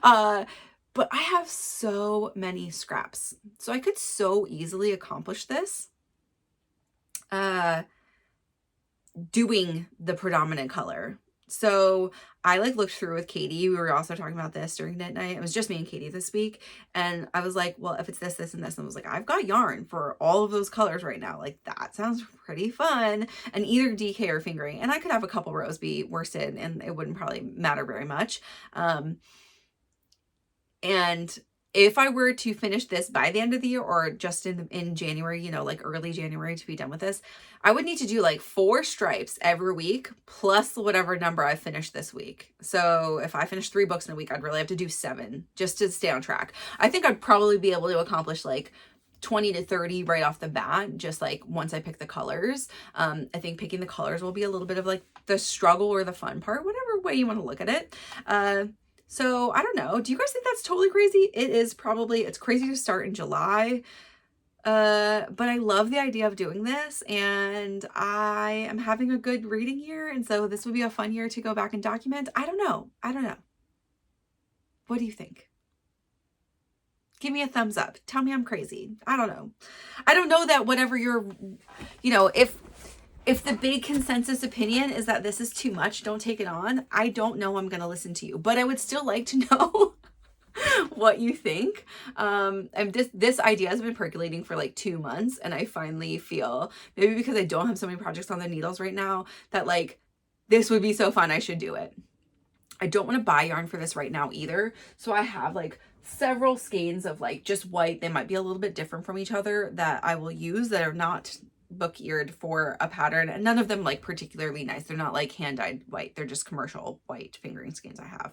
But I have so many scraps, so I could so easily accomplish this doing the predominant color. So I like looked through with Katie. We were also talking about this during knit night. It was just me and Katie this week. And I was like, well, if it's this, this, and this, and I was like, I've got yarn for all of those colors right now. Like that sounds pretty fun. And either DK or fingering. And I could have a couple rows be worsted and it wouldn't probably matter very much. And if I were to finish this by the end of the year, or just in January, you know, like early January to be done with this, I would need to do like 4 stripes every week plus whatever number I finished this week. So if I finish 3 books in a week, I'd really have to do 7 just to stay on track. I think I'd probably be able to accomplish like 20 to 30 right off the bat, just like once I pick the colors. I think picking the colors will be a little bit of like the struggle or the fun part, whatever way you want to look at it. So I don't know. Do you guys think that's totally crazy? It is probably, it's crazy to start in July. But I love the idea of doing this, and I am having a good reading year. And so this would be a fun year to go back and document. I don't know. What do you think? Give me a thumbs up. Tell me I'm crazy. I don't know. I don't know that whatever you're, you know, if the big consensus opinion is that this is too much, don't take it on. I don't know I'm going to listen to you, but I would still like to know what you think. And this idea has been percolating for like 2 months, and I finally feel, maybe because I don't have so many projects on the needles right now, that like this would be so fun, I should do it. I don't want to buy yarn for this right now either. So I have like several skeins of like just white. They might be a little bit different from each other that I will use, that are not book eared for a pattern, and none of them like particularly nice. They're not like hand dyed white. They're just commercial white fingering skeins I have.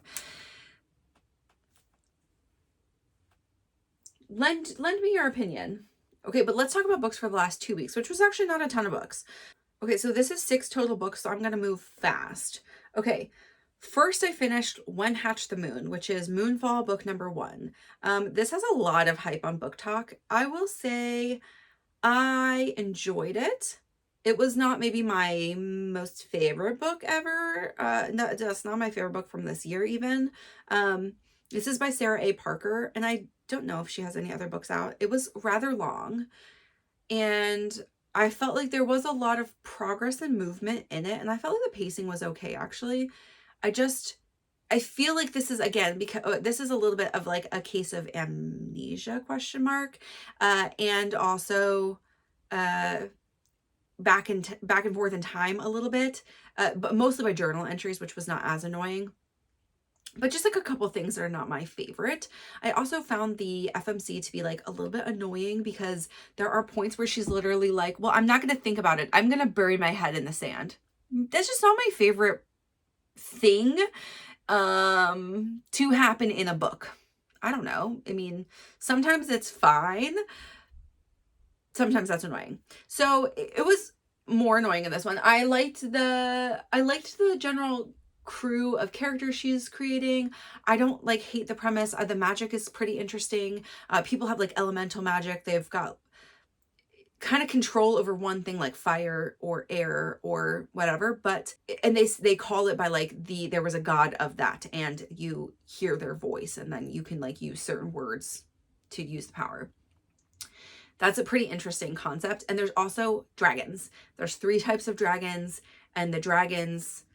Lend me your opinion. Okay, but let's talk about books for the last 2 weeks, which was actually not a ton of books. Okay, so this is 6 total books, so I'm gonna move fast. Okay, first I finished When Hatched the Moon, which is Moonfall book number 1. This has a lot of hype on Book Talk. I will say I enjoyed it. It was not maybe my most favorite book ever. No, that's not my favorite book from this year even. This is by Sarah A. Parker, and I don't know if she has any other books out. It was rather long, and I felt like there was a lot of progress and movement in it, and I felt like the pacing was okay, actually. I feel like this is, again, because this is a little bit of like a case of amnesia, question mark, and also back and forth in time a little bit, but mostly by journal entries, which was not as annoying. But just like a couple things that are not my favorite. I also found the FMC to be like a little bit annoying, because there are points where she's literally like, well, I'm not going to think about it. I'm going to bury my head in the sand. That's just not my favorite thing to happen in a book. I don't know. I mean, sometimes it's fine. Sometimes that's annoying. So it was more annoying in this one. I liked the general crew of characters she's creating. I don't like hate the premise. The magic is pretty interesting. People have like elemental magic. They've got kind of control over one thing, like fire or air or whatever, but and they call it by like there was a god of that, and you hear their voice, and then you can like use certain words to use the power. That's a pretty interesting concept. And there's also dragons. There's 3 types of dragons, and the dragons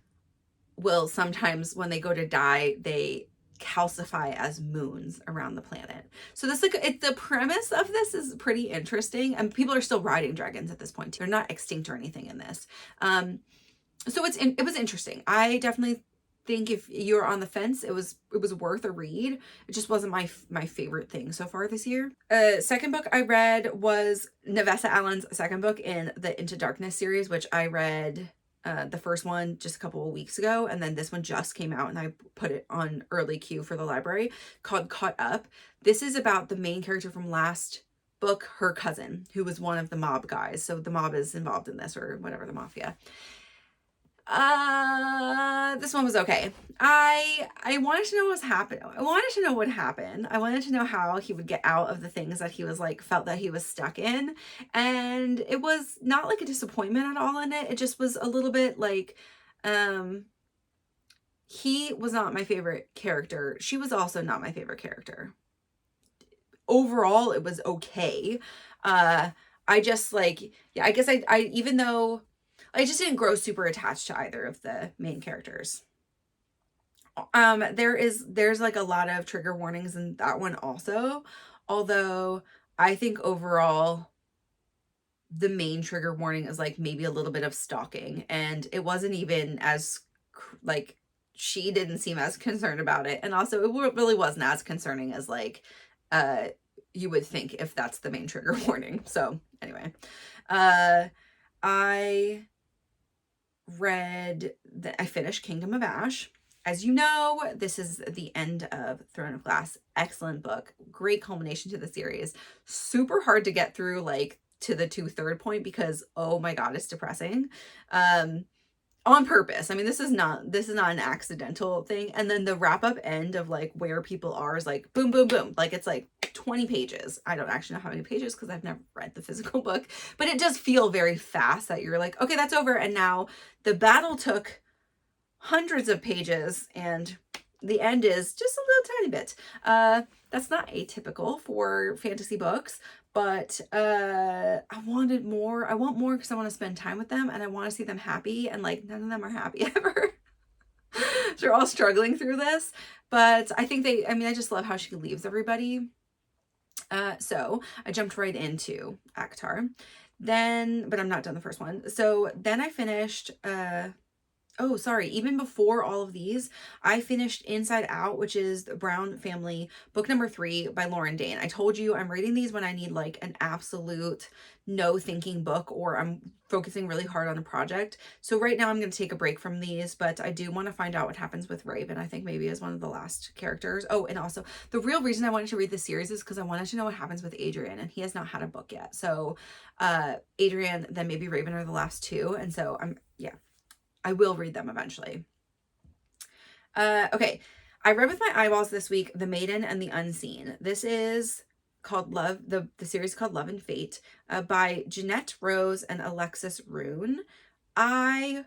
will sometimes, when they go to die, they calcify as moons around the planet. So this, like, the premise of this is pretty interesting, and people are still riding dragons at this point. They're not extinct or anything in this. So it was interesting. I definitely think if you're on the fence, it was worth a read. It just wasn't my favorite thing so far this year. Second book I read was Navessa Allen's second book in the Into Darkness series, which I read the first one just a couple of weeks ago, and then this one just came out, and I put it on early queue for the library, called Caught Up. This is about the main character from last book, her cousin, who was one of the mob guys. So the mob is involved in this, or whatever, the mafia. this one was okay. I wanted to know what was happening. I wanted to know what happened. I wanted to know how he would get out of the things that he was like, felt that he was stuck in. And it was not like a disappointment at all in it. It just was a little bit like, he was not my favorite character. She was also not my favorite character. Overall, it was okay. I just like, yeah, I guess I even though I just didn't grow super attached to either of the main characters. There's like a lot of trigger warnings in that one also, although I think overall the main trigger warning is like maybe a little bit of stalking, and it wasn't even as like, she didn't seem as concerned about it, and also it really wasn't as concerning as like you would think if that's the main trigger warning. So anyway, I finished Kingdom of Ash. As you know, this is the end of Throne of Glass. Excellent book. Great culmination to the series. Super hard to get through like to the 2/3 point because, oh my God, it's depressing. On purpose. I mean, this is not an accidental thing. And then the wrap up end of like where people are is like boom, boom, boom. Like it's like 20 pages. I don't actually know how many pages because I've never read the physical book, but it does feel very fast that you're like, okay, that's over. And now the battle took hundreds of pages and the end is just a little tiny bit. That's not atypical for fantasy books, but I wanted more. I want more because I want to spend time with them and I want to see them happy, and like none of them are happy ever. They're all struggling through this, but I think I just love how she leaves everybody. So I jumped right into ACOTAR. Then, but I'm not done the first one. So then I finished, oh, sorry. Even before all of these, I finished Inside Out, which is the Brown Family, book number 3 by Lauren Dane. I told you I'm reading these when I need like an absolute no thinking book, or I'm focusing really hard on a project. So right now I'm going to take a break from these, but I do want to find out what happens with Raven. I think maybe as one of the last characters. Oh, and also the real reason I wanted to read this series is because I wanted to know what happens with Adrian, and he has not had a book yet. So Adrian, then maybe Raven are the last two. And so I will read them eventually. Okay. I read with my eyeballs this week, The Maiden and the Unseen. This is called Love. The series is called Love and Fate by Jeanette Rose and Alexis Rune. This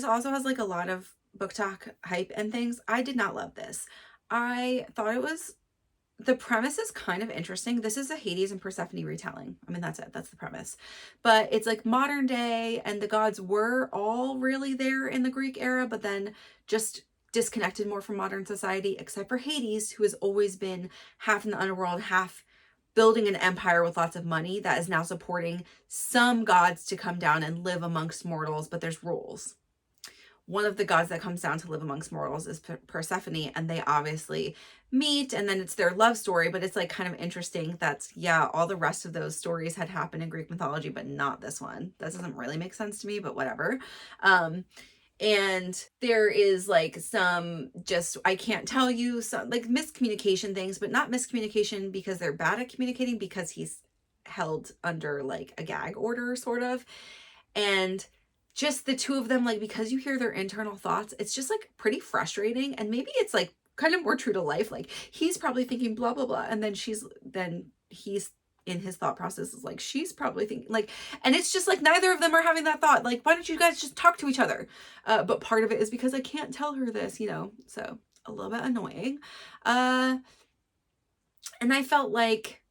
also has like a lot of book talk hype and things. I did not love this. I thought the premise is kind of interesting. This is a Hades and Persephone retelling. I mean, that's it. That's the premise. But it's like modern day, and the gods were all really there in the Greek era, but then just disconnected more from modern society, except for Hades, who has always been half in the underworld, half building an empire with lots of money that is now supporting some gods to come down and live amongst mortals, but there's rules. One of the gods that comes down to live amongst mortals is Persephone, and they obviously meet, and then it's their love story, but it's like kind of interesting that's, all the rest of those stories had happened in Greek mythology, but not this one. That doesn't really make sense to me, but whatever. And there is like some just, I can't tell you, some like miscommunication things, but not miscommunication because they're bad at communicating, because he's held under like a gag order sort of. And just the two of them, like, because you hear their internal thoughts, it's just like pretty frustrating. And maybe it's like kind of more true to life. Like he's probably thinking blah, blah, blah. And then he's in his thought process is like, she's probably thinking like, and it's just like, neither of them are having that thought. Like, why don't you guys just talk to each other? But part of it is because I can't tell her this, so a little bit annoying. And I felt like,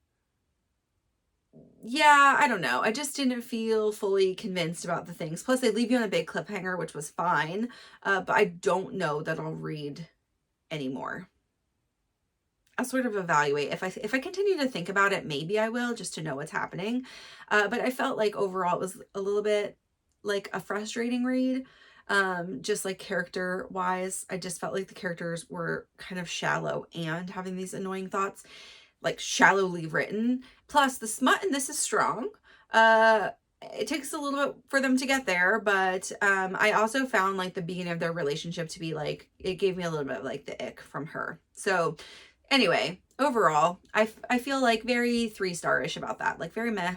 I don't know. I just didn't feel fully convinced about the things. Plus they leave you on a big cliffhanger, which was fine. But I don't know that I'll read anymore. I'll sort of evaluate. If I continue to think about it, maybe I will, just to know what's happening. But I felt like overall it was a little bit like a frustrating read. Just like character wise, I just felt like the characters were kind of shallow and having these annoying thoughts, like shallowly written. Plus the smut in this is strong. It takes a little bit for them to get there, but I also found like the beginning of their relationship to be like, it gave me a little bit of like the ick from her. So anyway, overall, I feel like very 3-star-ish about that, like very meh.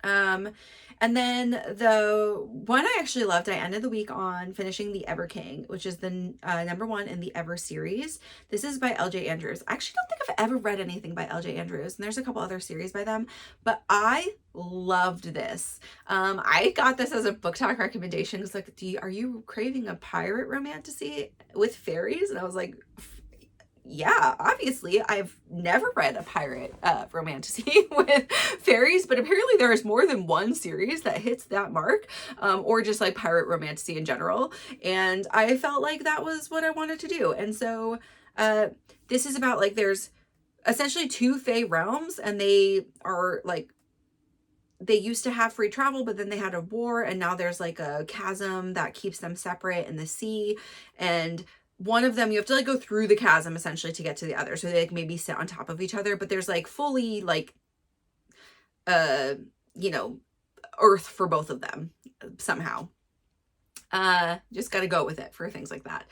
And then the one I actually loved, I ended the week on finishing The Ever King, which is the number one in the Ever series. This is by L.J. Andrews. I actually don't think I've ever read anything by L.J. Andrews, and there's a couple other series by them, but I loved this. I got this as a book talk recommendation. It's like, are you craving a pirate romantasy with fairies? And I was like, yeah, obviously I've never read a pirate romantasy with fairies, but apparently there is more than one series that hits that mark, or just like pirate romantasy in general. And I felt like that was what I wanted to do. And so this is about like, there's essentially two fae realms, and they are like, they used to have free travel, but then they had a war, and now there's like a chasm that keeps them separate in the sea. And one of them, you have to like go through the chasm essentially to get to the other. So they like maybe sit on top of each other, but there's like fully like, you know, earth for both of them somehow. Just got to go with it for things like that.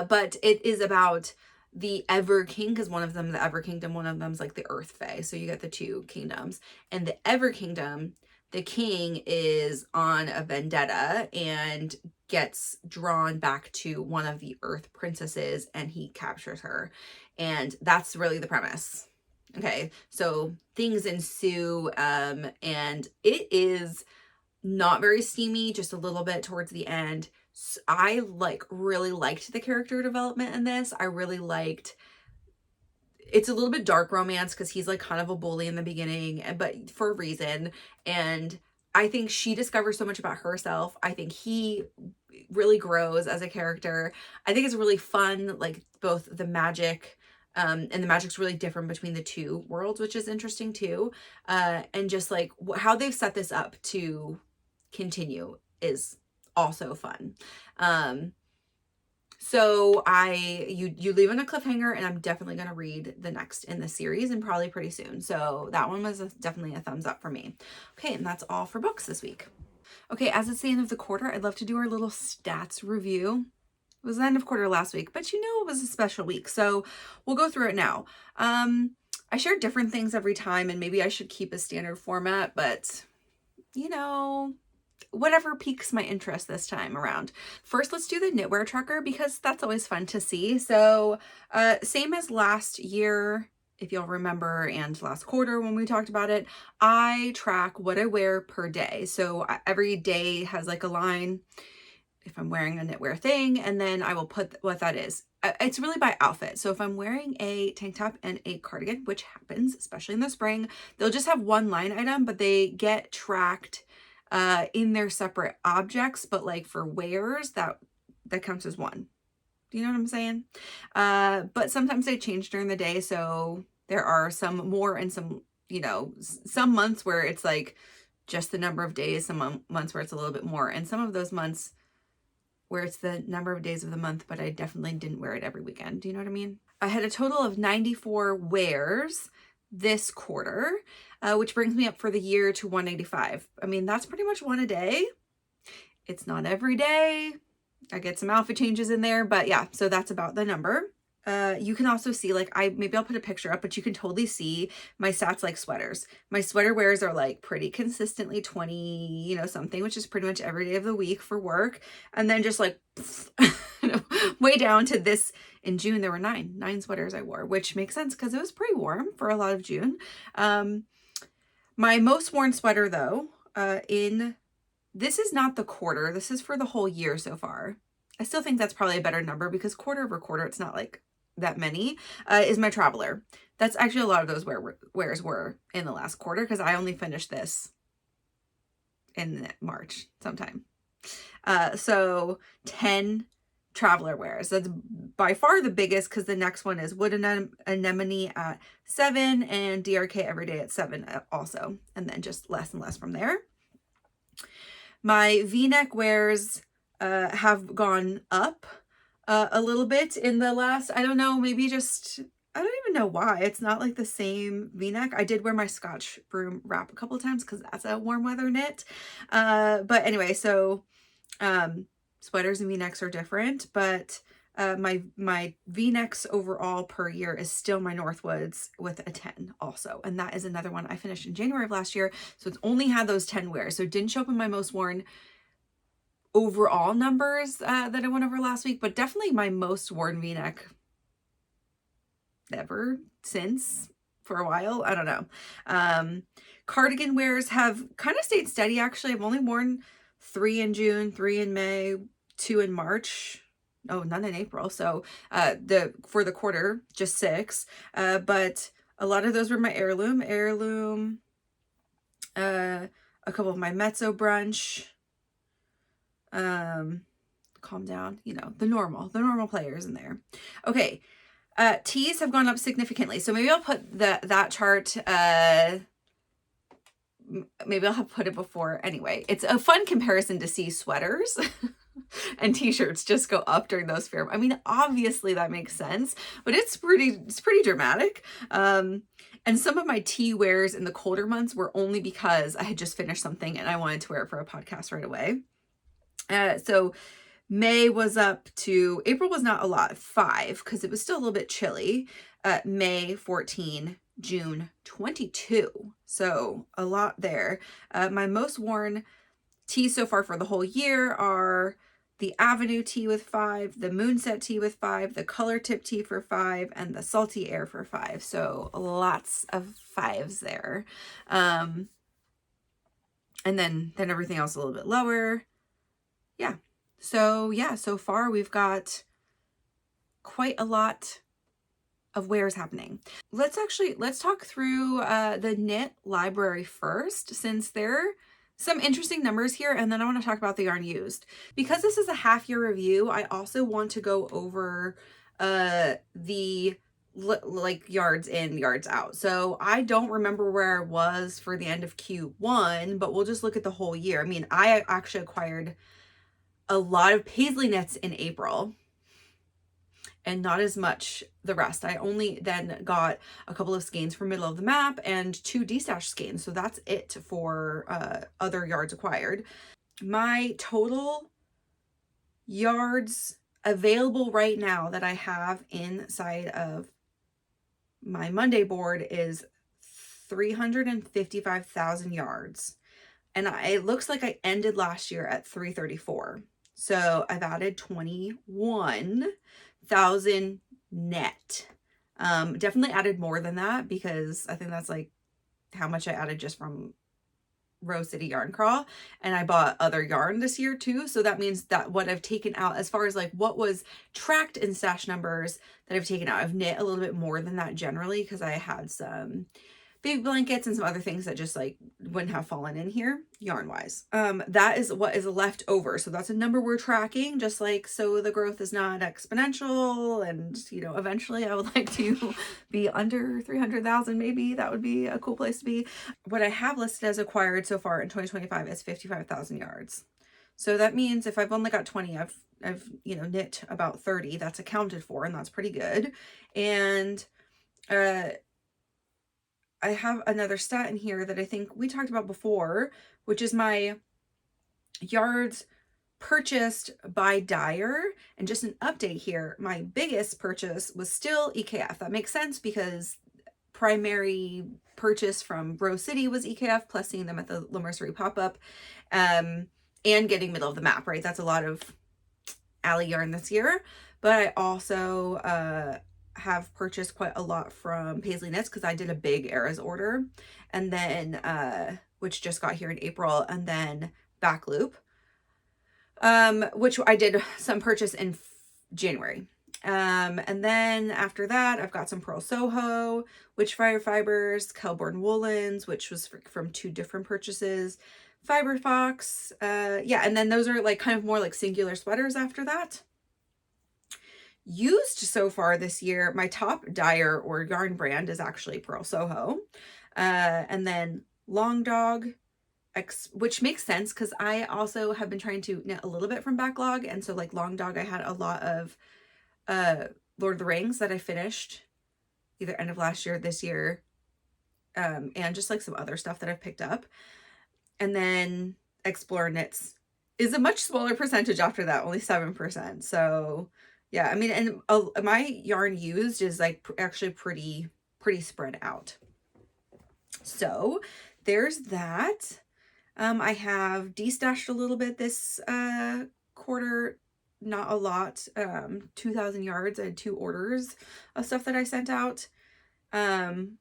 But it is about the Ever King, because one of them, the Ever Kingdom, one of them's like the Earth Fae. So you get the two kingdoms. And the Ever Kingdom, the king is on a vendetta and gets drawn back to one of the Earth princesses, and he captures her. And that's really the premise. Okay, so things ensue, and it is not very steamy, just a little bit towards the end. I like really liked the character development in this. I really liked, it's a little bit dark romance because he's like kind of a bully in the beginning, but for a reason. And I think she discovers so much about herself. I think he really grows as a character. I think it's really fun, like both the magic, and the magic's really different between the two worlds, which is interesting too. And just like how they've set this up to continue is also fun. So you leave on a cliffhanger, and I'm definitely going to read the next in the series, and probably pretty soon. So that one was definitely a thumbs up for me. Okay, and that's all for books this week. Okay, as it's the end of the quarter, I'd love to do our little stats review. It was the end of quarter last week, but you know it was a special week, so we'll go through it now. I share different things every time, and maybe I should keep a standard format, but you know, whatever piques my interest this time around. First, let's do the knitwear tracker, because that's always fun to see. So same as last year, if you'll remember, and last quarter when we talked about it, I track what I wear per day. So every day has like a line if I'm wearing a knitwear thing, and then I will put what that is. It's really by outfit. So if I'm wearing a tank top and a cardigan, which happens, especially in the spring, they'll just have one line item, but they get tracked in their separate objects. But like for wears, that counts as one. Do you know what I'm saying? But sometimes they change during the day. So there are some more and some, you know, some months where it's like just the number of days, some months where it's a little bit more. And some of those months where it's the number of days of the month, but I definitely didn't wear it every weekend. Do you know what I mean? I had a total of 94 wears this quarter, which brings me up for the year to 185. I mean, that's pretty much one a day. It's not every day. I get some outfit changes in there, but yeah, so that's about the number. You can also see, like, maybe I'll put a picture up, but you can totally see my stats like sweaters. My sweater wears are like pretty consistently 20, you know, something, which is pretty much every day of the week for work. And then just like way down to this in June, there were nine sweaters I wore, which makes sense because it was pretty warm for a lot of June. My most worn sweater though, this is not the quarter, this is for the whole year so far. I still think that's probably a better number because quarter over quarter, it's not like that many, is my Traveler. That's actually a lot of those wears were in the last quarter because I only finished this in March sometime. So 10 Traveler wears. That's by far the biggest because the next one is Wood Anemone at 7 and DRK Everyday at 7 also. And then just less and less from there. My V-neck wears have gone up a little bit in the last, I don't know, maybe just, I don't even know why. It's not like the same V-neck. I did wear my Scotch broom wrap a couple of times because that's a warm weather knit. But anyway, so sweaters and V-necks are different, but My V-necks overall per year is still my Northwoods with a 10 also. And that is another one I finished in January of last year. So it's only had those 10 wears. So it didn't show up in my most worn overall numbers that I went over last week, but definitely my most worn V-neck ever since for a while. I don't know. Cardigan wears have kind of stayed steady actually. I've only worn 3 in June, 3 in May, 2 in March. Oh, none in April. So for the quarter, just 6. But a lot of those were my heirloom, a couple of my mezzo brunch, calm down, you know, the normal players in there. Okay. Tees have gone up significantly. So maybe I'll put that chart, maybe I'll have put it before. Anyway, it's a fun comparison to see sweaters and t-shirts just go up during those fair. I mean, obviously that makes sense, but it's pretty dramatic. And some of my tee wears in the colder months were only because I had just finished something and I wanted to wear it for a podcast right away. So May was up to, April was not a lot, 5, because it was still a little bit chilly. May 14, June 22. So a lot there. My most worn tees so far for the whole year are the Avenue tee with 5, the Moonset tee with 5, the Color Tip tee for 5, and the Salty Air for 5. So lots of 5s there. And then everything else a little bit lower. Yeah. So yeah, so far we've got quite a lot of wears happening. Let's talk through the knit library first, since there are some interesting numbers here, and then I want to talk about the yarn used. Because this is a half year review, I also want to go over the like yards in, yards out. So I don't remember where I was for the end of Q1, but we'll just look at the whole year. I mean, I actually acquired a lot of paisley knits in April and not as much the rest. I only then got a couple of skeins for middle of the map and 2 D-stash skeins. So that's it for other yards acquired. My total yards available right now that I have inside of my Monday board is 355,000 yards. And it looks like I ended last year at 334. So I've added 21,000 net. Definitely added more than that because I think that's like how much I added just from Rose City Yarn Crawl. And I bought other yarn this year too. So that means that what I've taken out as far as like what was tracked in stash numbers that I've taken out, I've knit a little bit more than that generally because I had some baby blankets and some other things that just like wouldn't have fallen in here yarn wise. That is what is left over. So that's a number we're tracking, just like, so the growth is not exponential. And, you know, eventually I would like to be under 300,000. Maybe that would be a cool place to be. What I have listed as acquired so far in 2025 is 55,000 yards. So that means if I've only got 20, I've, you know, knit about 30, that's accounted for, and that's pretty good. And, I have another stat in here that I think we talked about before, which is my yards purchased by dyer. And just an update here, my biggest purchase was still EKF. That makes sense because primary purchase from Rose City was EKF, plus seeing them at the La Mercerie pop-up, and getting middle of the map, right? That's a lot of alley yarn this year. But I also have purchased quite a lot from Paisley Knits because I did a big Eras order, and then which just got here in April, and then Back Loop, which I did some purchase in January. And then after that, I've got some Pearl Soho, Witchfire Fibers, Kelborn Woolens, which was from 2 different purchases, Fiber Fox, yeah, and then those are like kind of more like singular sweaters after that. Used so far this year, my top dyer or yarn brand is actually Pearl Soho. And then Long Dog, which makes sense because I also have been trying to knit a little bit from backlog. And so like Long Dog, I had a lot of Lord of the Rings that I finished either end of last year, this year, and just like some other stuff that I've picked up. And then Explorer Knits is a much smaller percentage after that, only 7%. So Yeah, I mean, and my yarn used is like actually pretty spread out. So there's that. I have destashed a little bit this quarter, not a lot. 2,000 yards. I had 2 orders of stuff that I sent out. And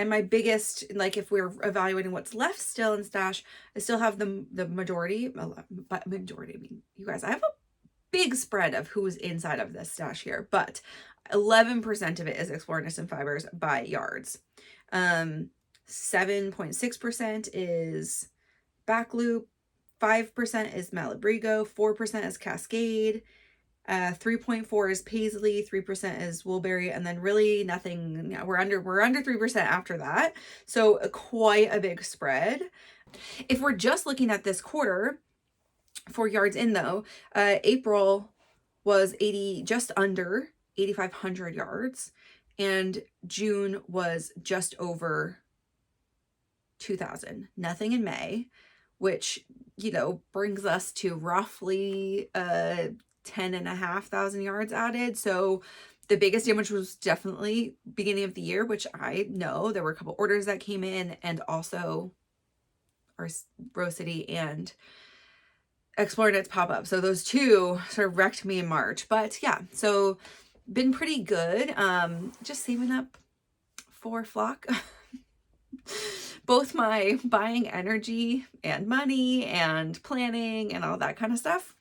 my biggest, like if we're evaluating what's left still in stash, I still have the majority, but majority, I mean, you guys, I have a big spread of who's inside of this stash here, but 11% of it is Explore Knits and Fibers by yards. 7.6% is Backloop, 5% is Malabrigo, 4% is Cascade, 3.4 is Paisley, 3% is Woolberry, and then really nothing. We're under 3% after that. So quite a big spread. If we're just looking at this quarter for yards in though, April was just under 8,500 yards, and June was just over 2,000. Nothing in May, which, you know, brings us to roughly 10,500 yards added. So the biggest damage was definitely beginning of the year, which I know there were a couple orders that came in, and also our Rose City and Explore Knits pop up. So those two sort of wrecked me in March. But yeah, so been pretty good. Just saving up for flock. Both my buying energy and money and planning and all that kind of stuff.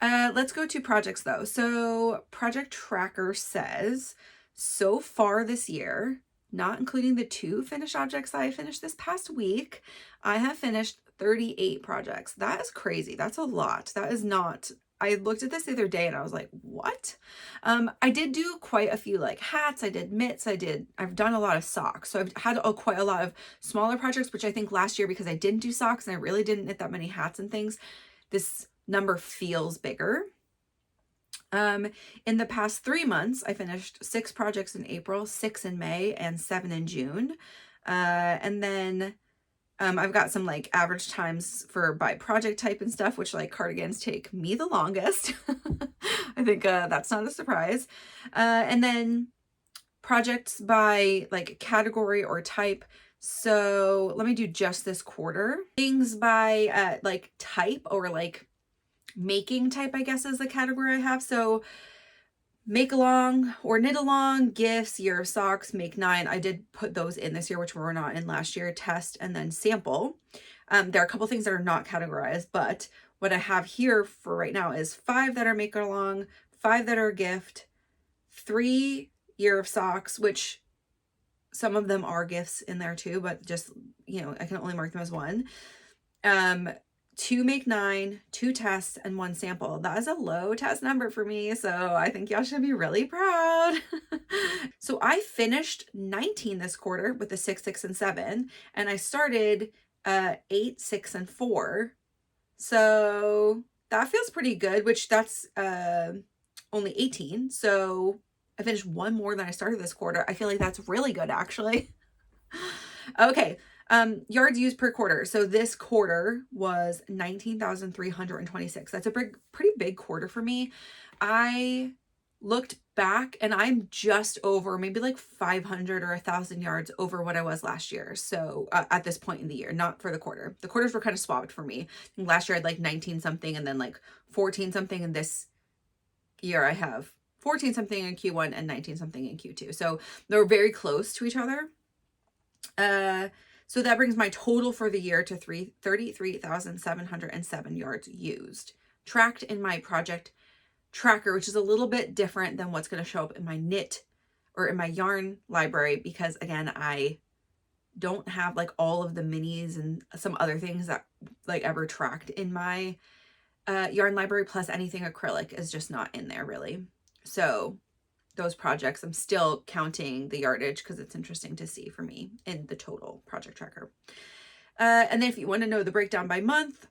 Let's go to projects though. So Project Tracker says, so far this year, not including the 2 finished objects that I finished this past week, I have finished 38 projects. That is crazy. That's a lot. That is not, I looked at this the other day and I was like, what? I did do quite a few like hats. I did mitts. I've done a lot of socks. So I've had quite a lot of smaller projects, which I think last year, because I didn't do socks and I really didn't knit that many hats and things, this number feels bigger. In the past 3 months, I finished 6 projects in April, 6 in May, and 7 in June. And then I've got some like average times for by project type and stuff, which like cardigans take me the longest. I think that's not a surprise. And then projects by like category or type. So let me do just this quarter. Things by like type or like making type, I guess, is the category I have. So make along or knit along, gifts, year of socks, make 9. I did put those in this year, which were not in last year, test, and then sample. There are a couple things that are not categorized, but what I have here for right now is 5 that are make along, 5 that are gift, 3 year of socks, which some of them are gifts in there too, but just, you know, I can only mark them as 1. 2 make 9, 2 tests, and 1 sample. That is a low test number for me, so I think y'all should be really proud. So I finished 19 this quarter with the 6, 6, and 7, and I started 8, 6, and 4. So that feels pretty good, which that's only 18. So I finished 1 more than I started this quarter. I feel like that's really good, actually. Okay. Yards used per quarter. So this quarter was 19,326. That's a pretty big quarter for me. I looked back and I'm just over maybe like 500 or 1,000 yards over what I was last year. So at this point in the year, not for the quarter. The quarters were kind of swapped for me. I think last year I had like 19 something and then like 14 something. And this year I have 14 something in Q1 and 19 something in Q2. So they're very close to each other. So that brings my total for the year to 33,707 yards used. Tracked in my project tracker, which is a little bit different than what's going to show up in my knit or in my yarn library, because again, I don't have like all of the minis and some other things that like ever tracked in my yarn library, plus anything acrylic is just not in there really. So those projects, I'm still counting the yardage because it's interesting to see for me in the total project tracker. And then if you want to know the breakdown by month,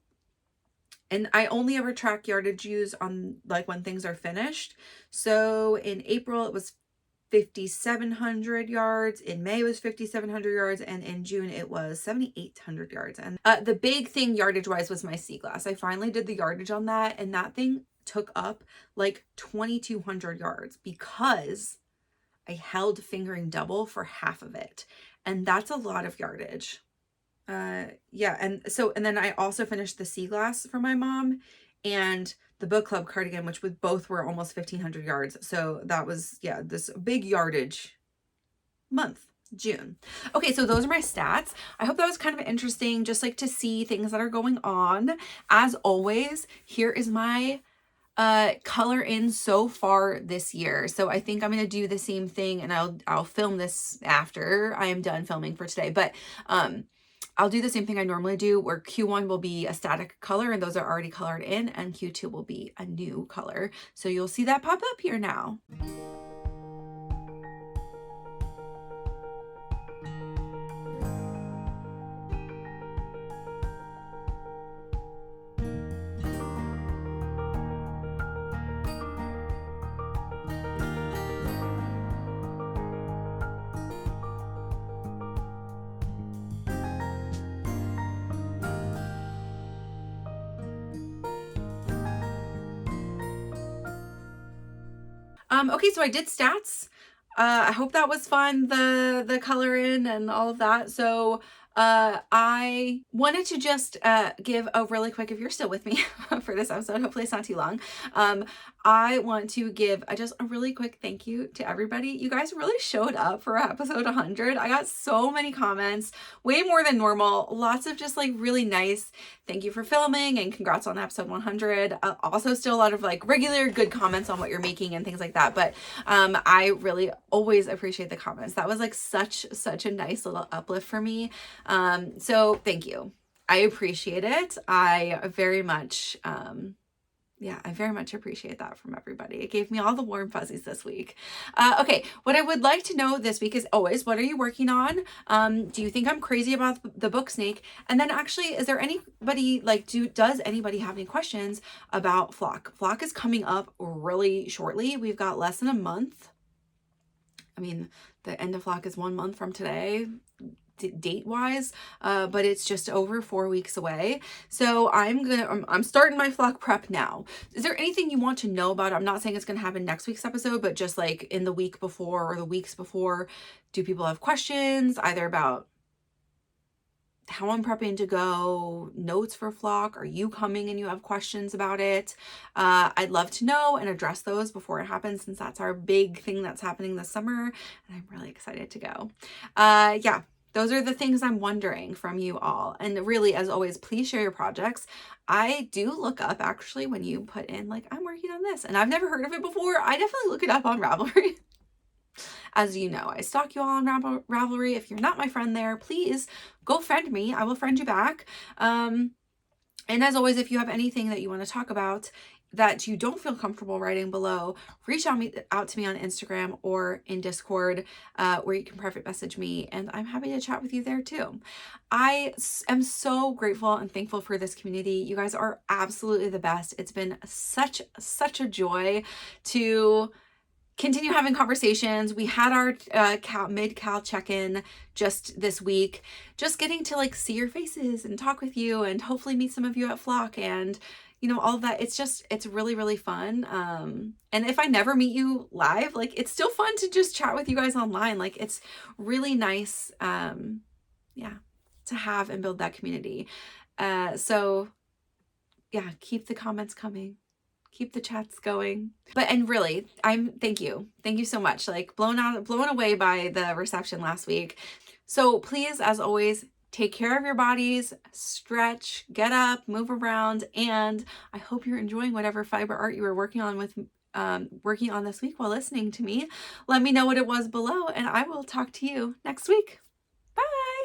and I only ever track yardage used on like when things are finished. So in April, it was 5,700 yards. In May, it was 5,700 yards. And in June, it was 7,800 yards. And the big thing yardage wise was my sea glass. I finally did the yardage on that, and that thing took up like 2,200 yards because I held fingering double for half of it. And that's a lot of yardage. Yeah. And then I also finished the sea glass for my mom and the book club cardigan, which with both were almost 1,500 yards. So that was, yeah, this big yardage month, June. Okay, so those are my stats. I hope that was kind of interesting, just like to see things that are going on. As always, here is my color in so far this year. So I think I'm going to do the same thing, and I'll film this after I am done filming for today. But I'll do the same thing I normally do, where Q1 will be a static color and those are already colored in, and Q2 will be a new color. So you'll see that pop up here now. Okay, so I did stats. I hope that was fun, the color in and all of that. So I wanted to just give a really quick, if you're still with me for this episode, hopefully it's not too long. I want to give just a really quick thank you to everybody. You guys really showed up for episode 100. I got so many comments, way more than normal. Lots of just like really nice thank you for filming and congrats on episode 100. Also still a lot of like regular good comments on what you're making and things like that. But I really always appreciate the comments. That was like such a nice little uplift for me. So thank you. I appreciate it. I very much appreciate that from everybody. It gave me all the warm fuzzies this week. Okay, what I would like to know this week is always, what are you working on? Do you think I'm crazy about the book snake? And then actually, is there anybody, like, does anybody have any questions about Flock? Flock is coming up really shortly. We've got less than a month. I mean, the end of Flock is 1 month from today, date wise, but it's just over 4 weeks away. So I'm starting my Flock prep now. Is there anything you want to know about it? I'm not saying it's going to happen next week's episode, but just like in the week before or the weeks before, do people have questions either about how I'm prepping to go, notes for Flock? Are you coming and you have questions about it? I'd love to know and address those before it happens, since that's our big thing that's happening this summer, and I'm really excited to go. Yeah. Those are the things I'm wondering from you all. And really, as always, please share your projects. I do look up actually when you put in like, I'm working on this and I've never heard of it before. I definitely look it up on Ravelry. As you know, I stalk you all on Ravelry. If you're not my friend there, please go friend me. I will friend you back. And as always, if you have anything that you want to talk about that you don't feel comfortable writing below, reach out to me on Instagram or in Discord, where you can private message me, and I'm happy to chat with you there too. I am so grateful and thankful for this community. You guys are absolutely the best. It's been such a joy to continue having conversations. We had our mid-cal check-in just this week, just getting to like see your faces and talk with you and hopefully meet some of you at Flock and all of that. It's really fun. And if I never meet you live, like it's still fun to just chat with you guys online. Like it's really nice, to have and build that community. So yeah, keep the comments coming. Keep the chats going. And really, thank you so much. Like blown away by the reception last week. So please, as always, take care of your bodies, stretch, get up, move around, and I hope you're enjoying whatever fiber art you were working on this week while listening to me. Let me know what it was below, and I will talk to you next week. Bye.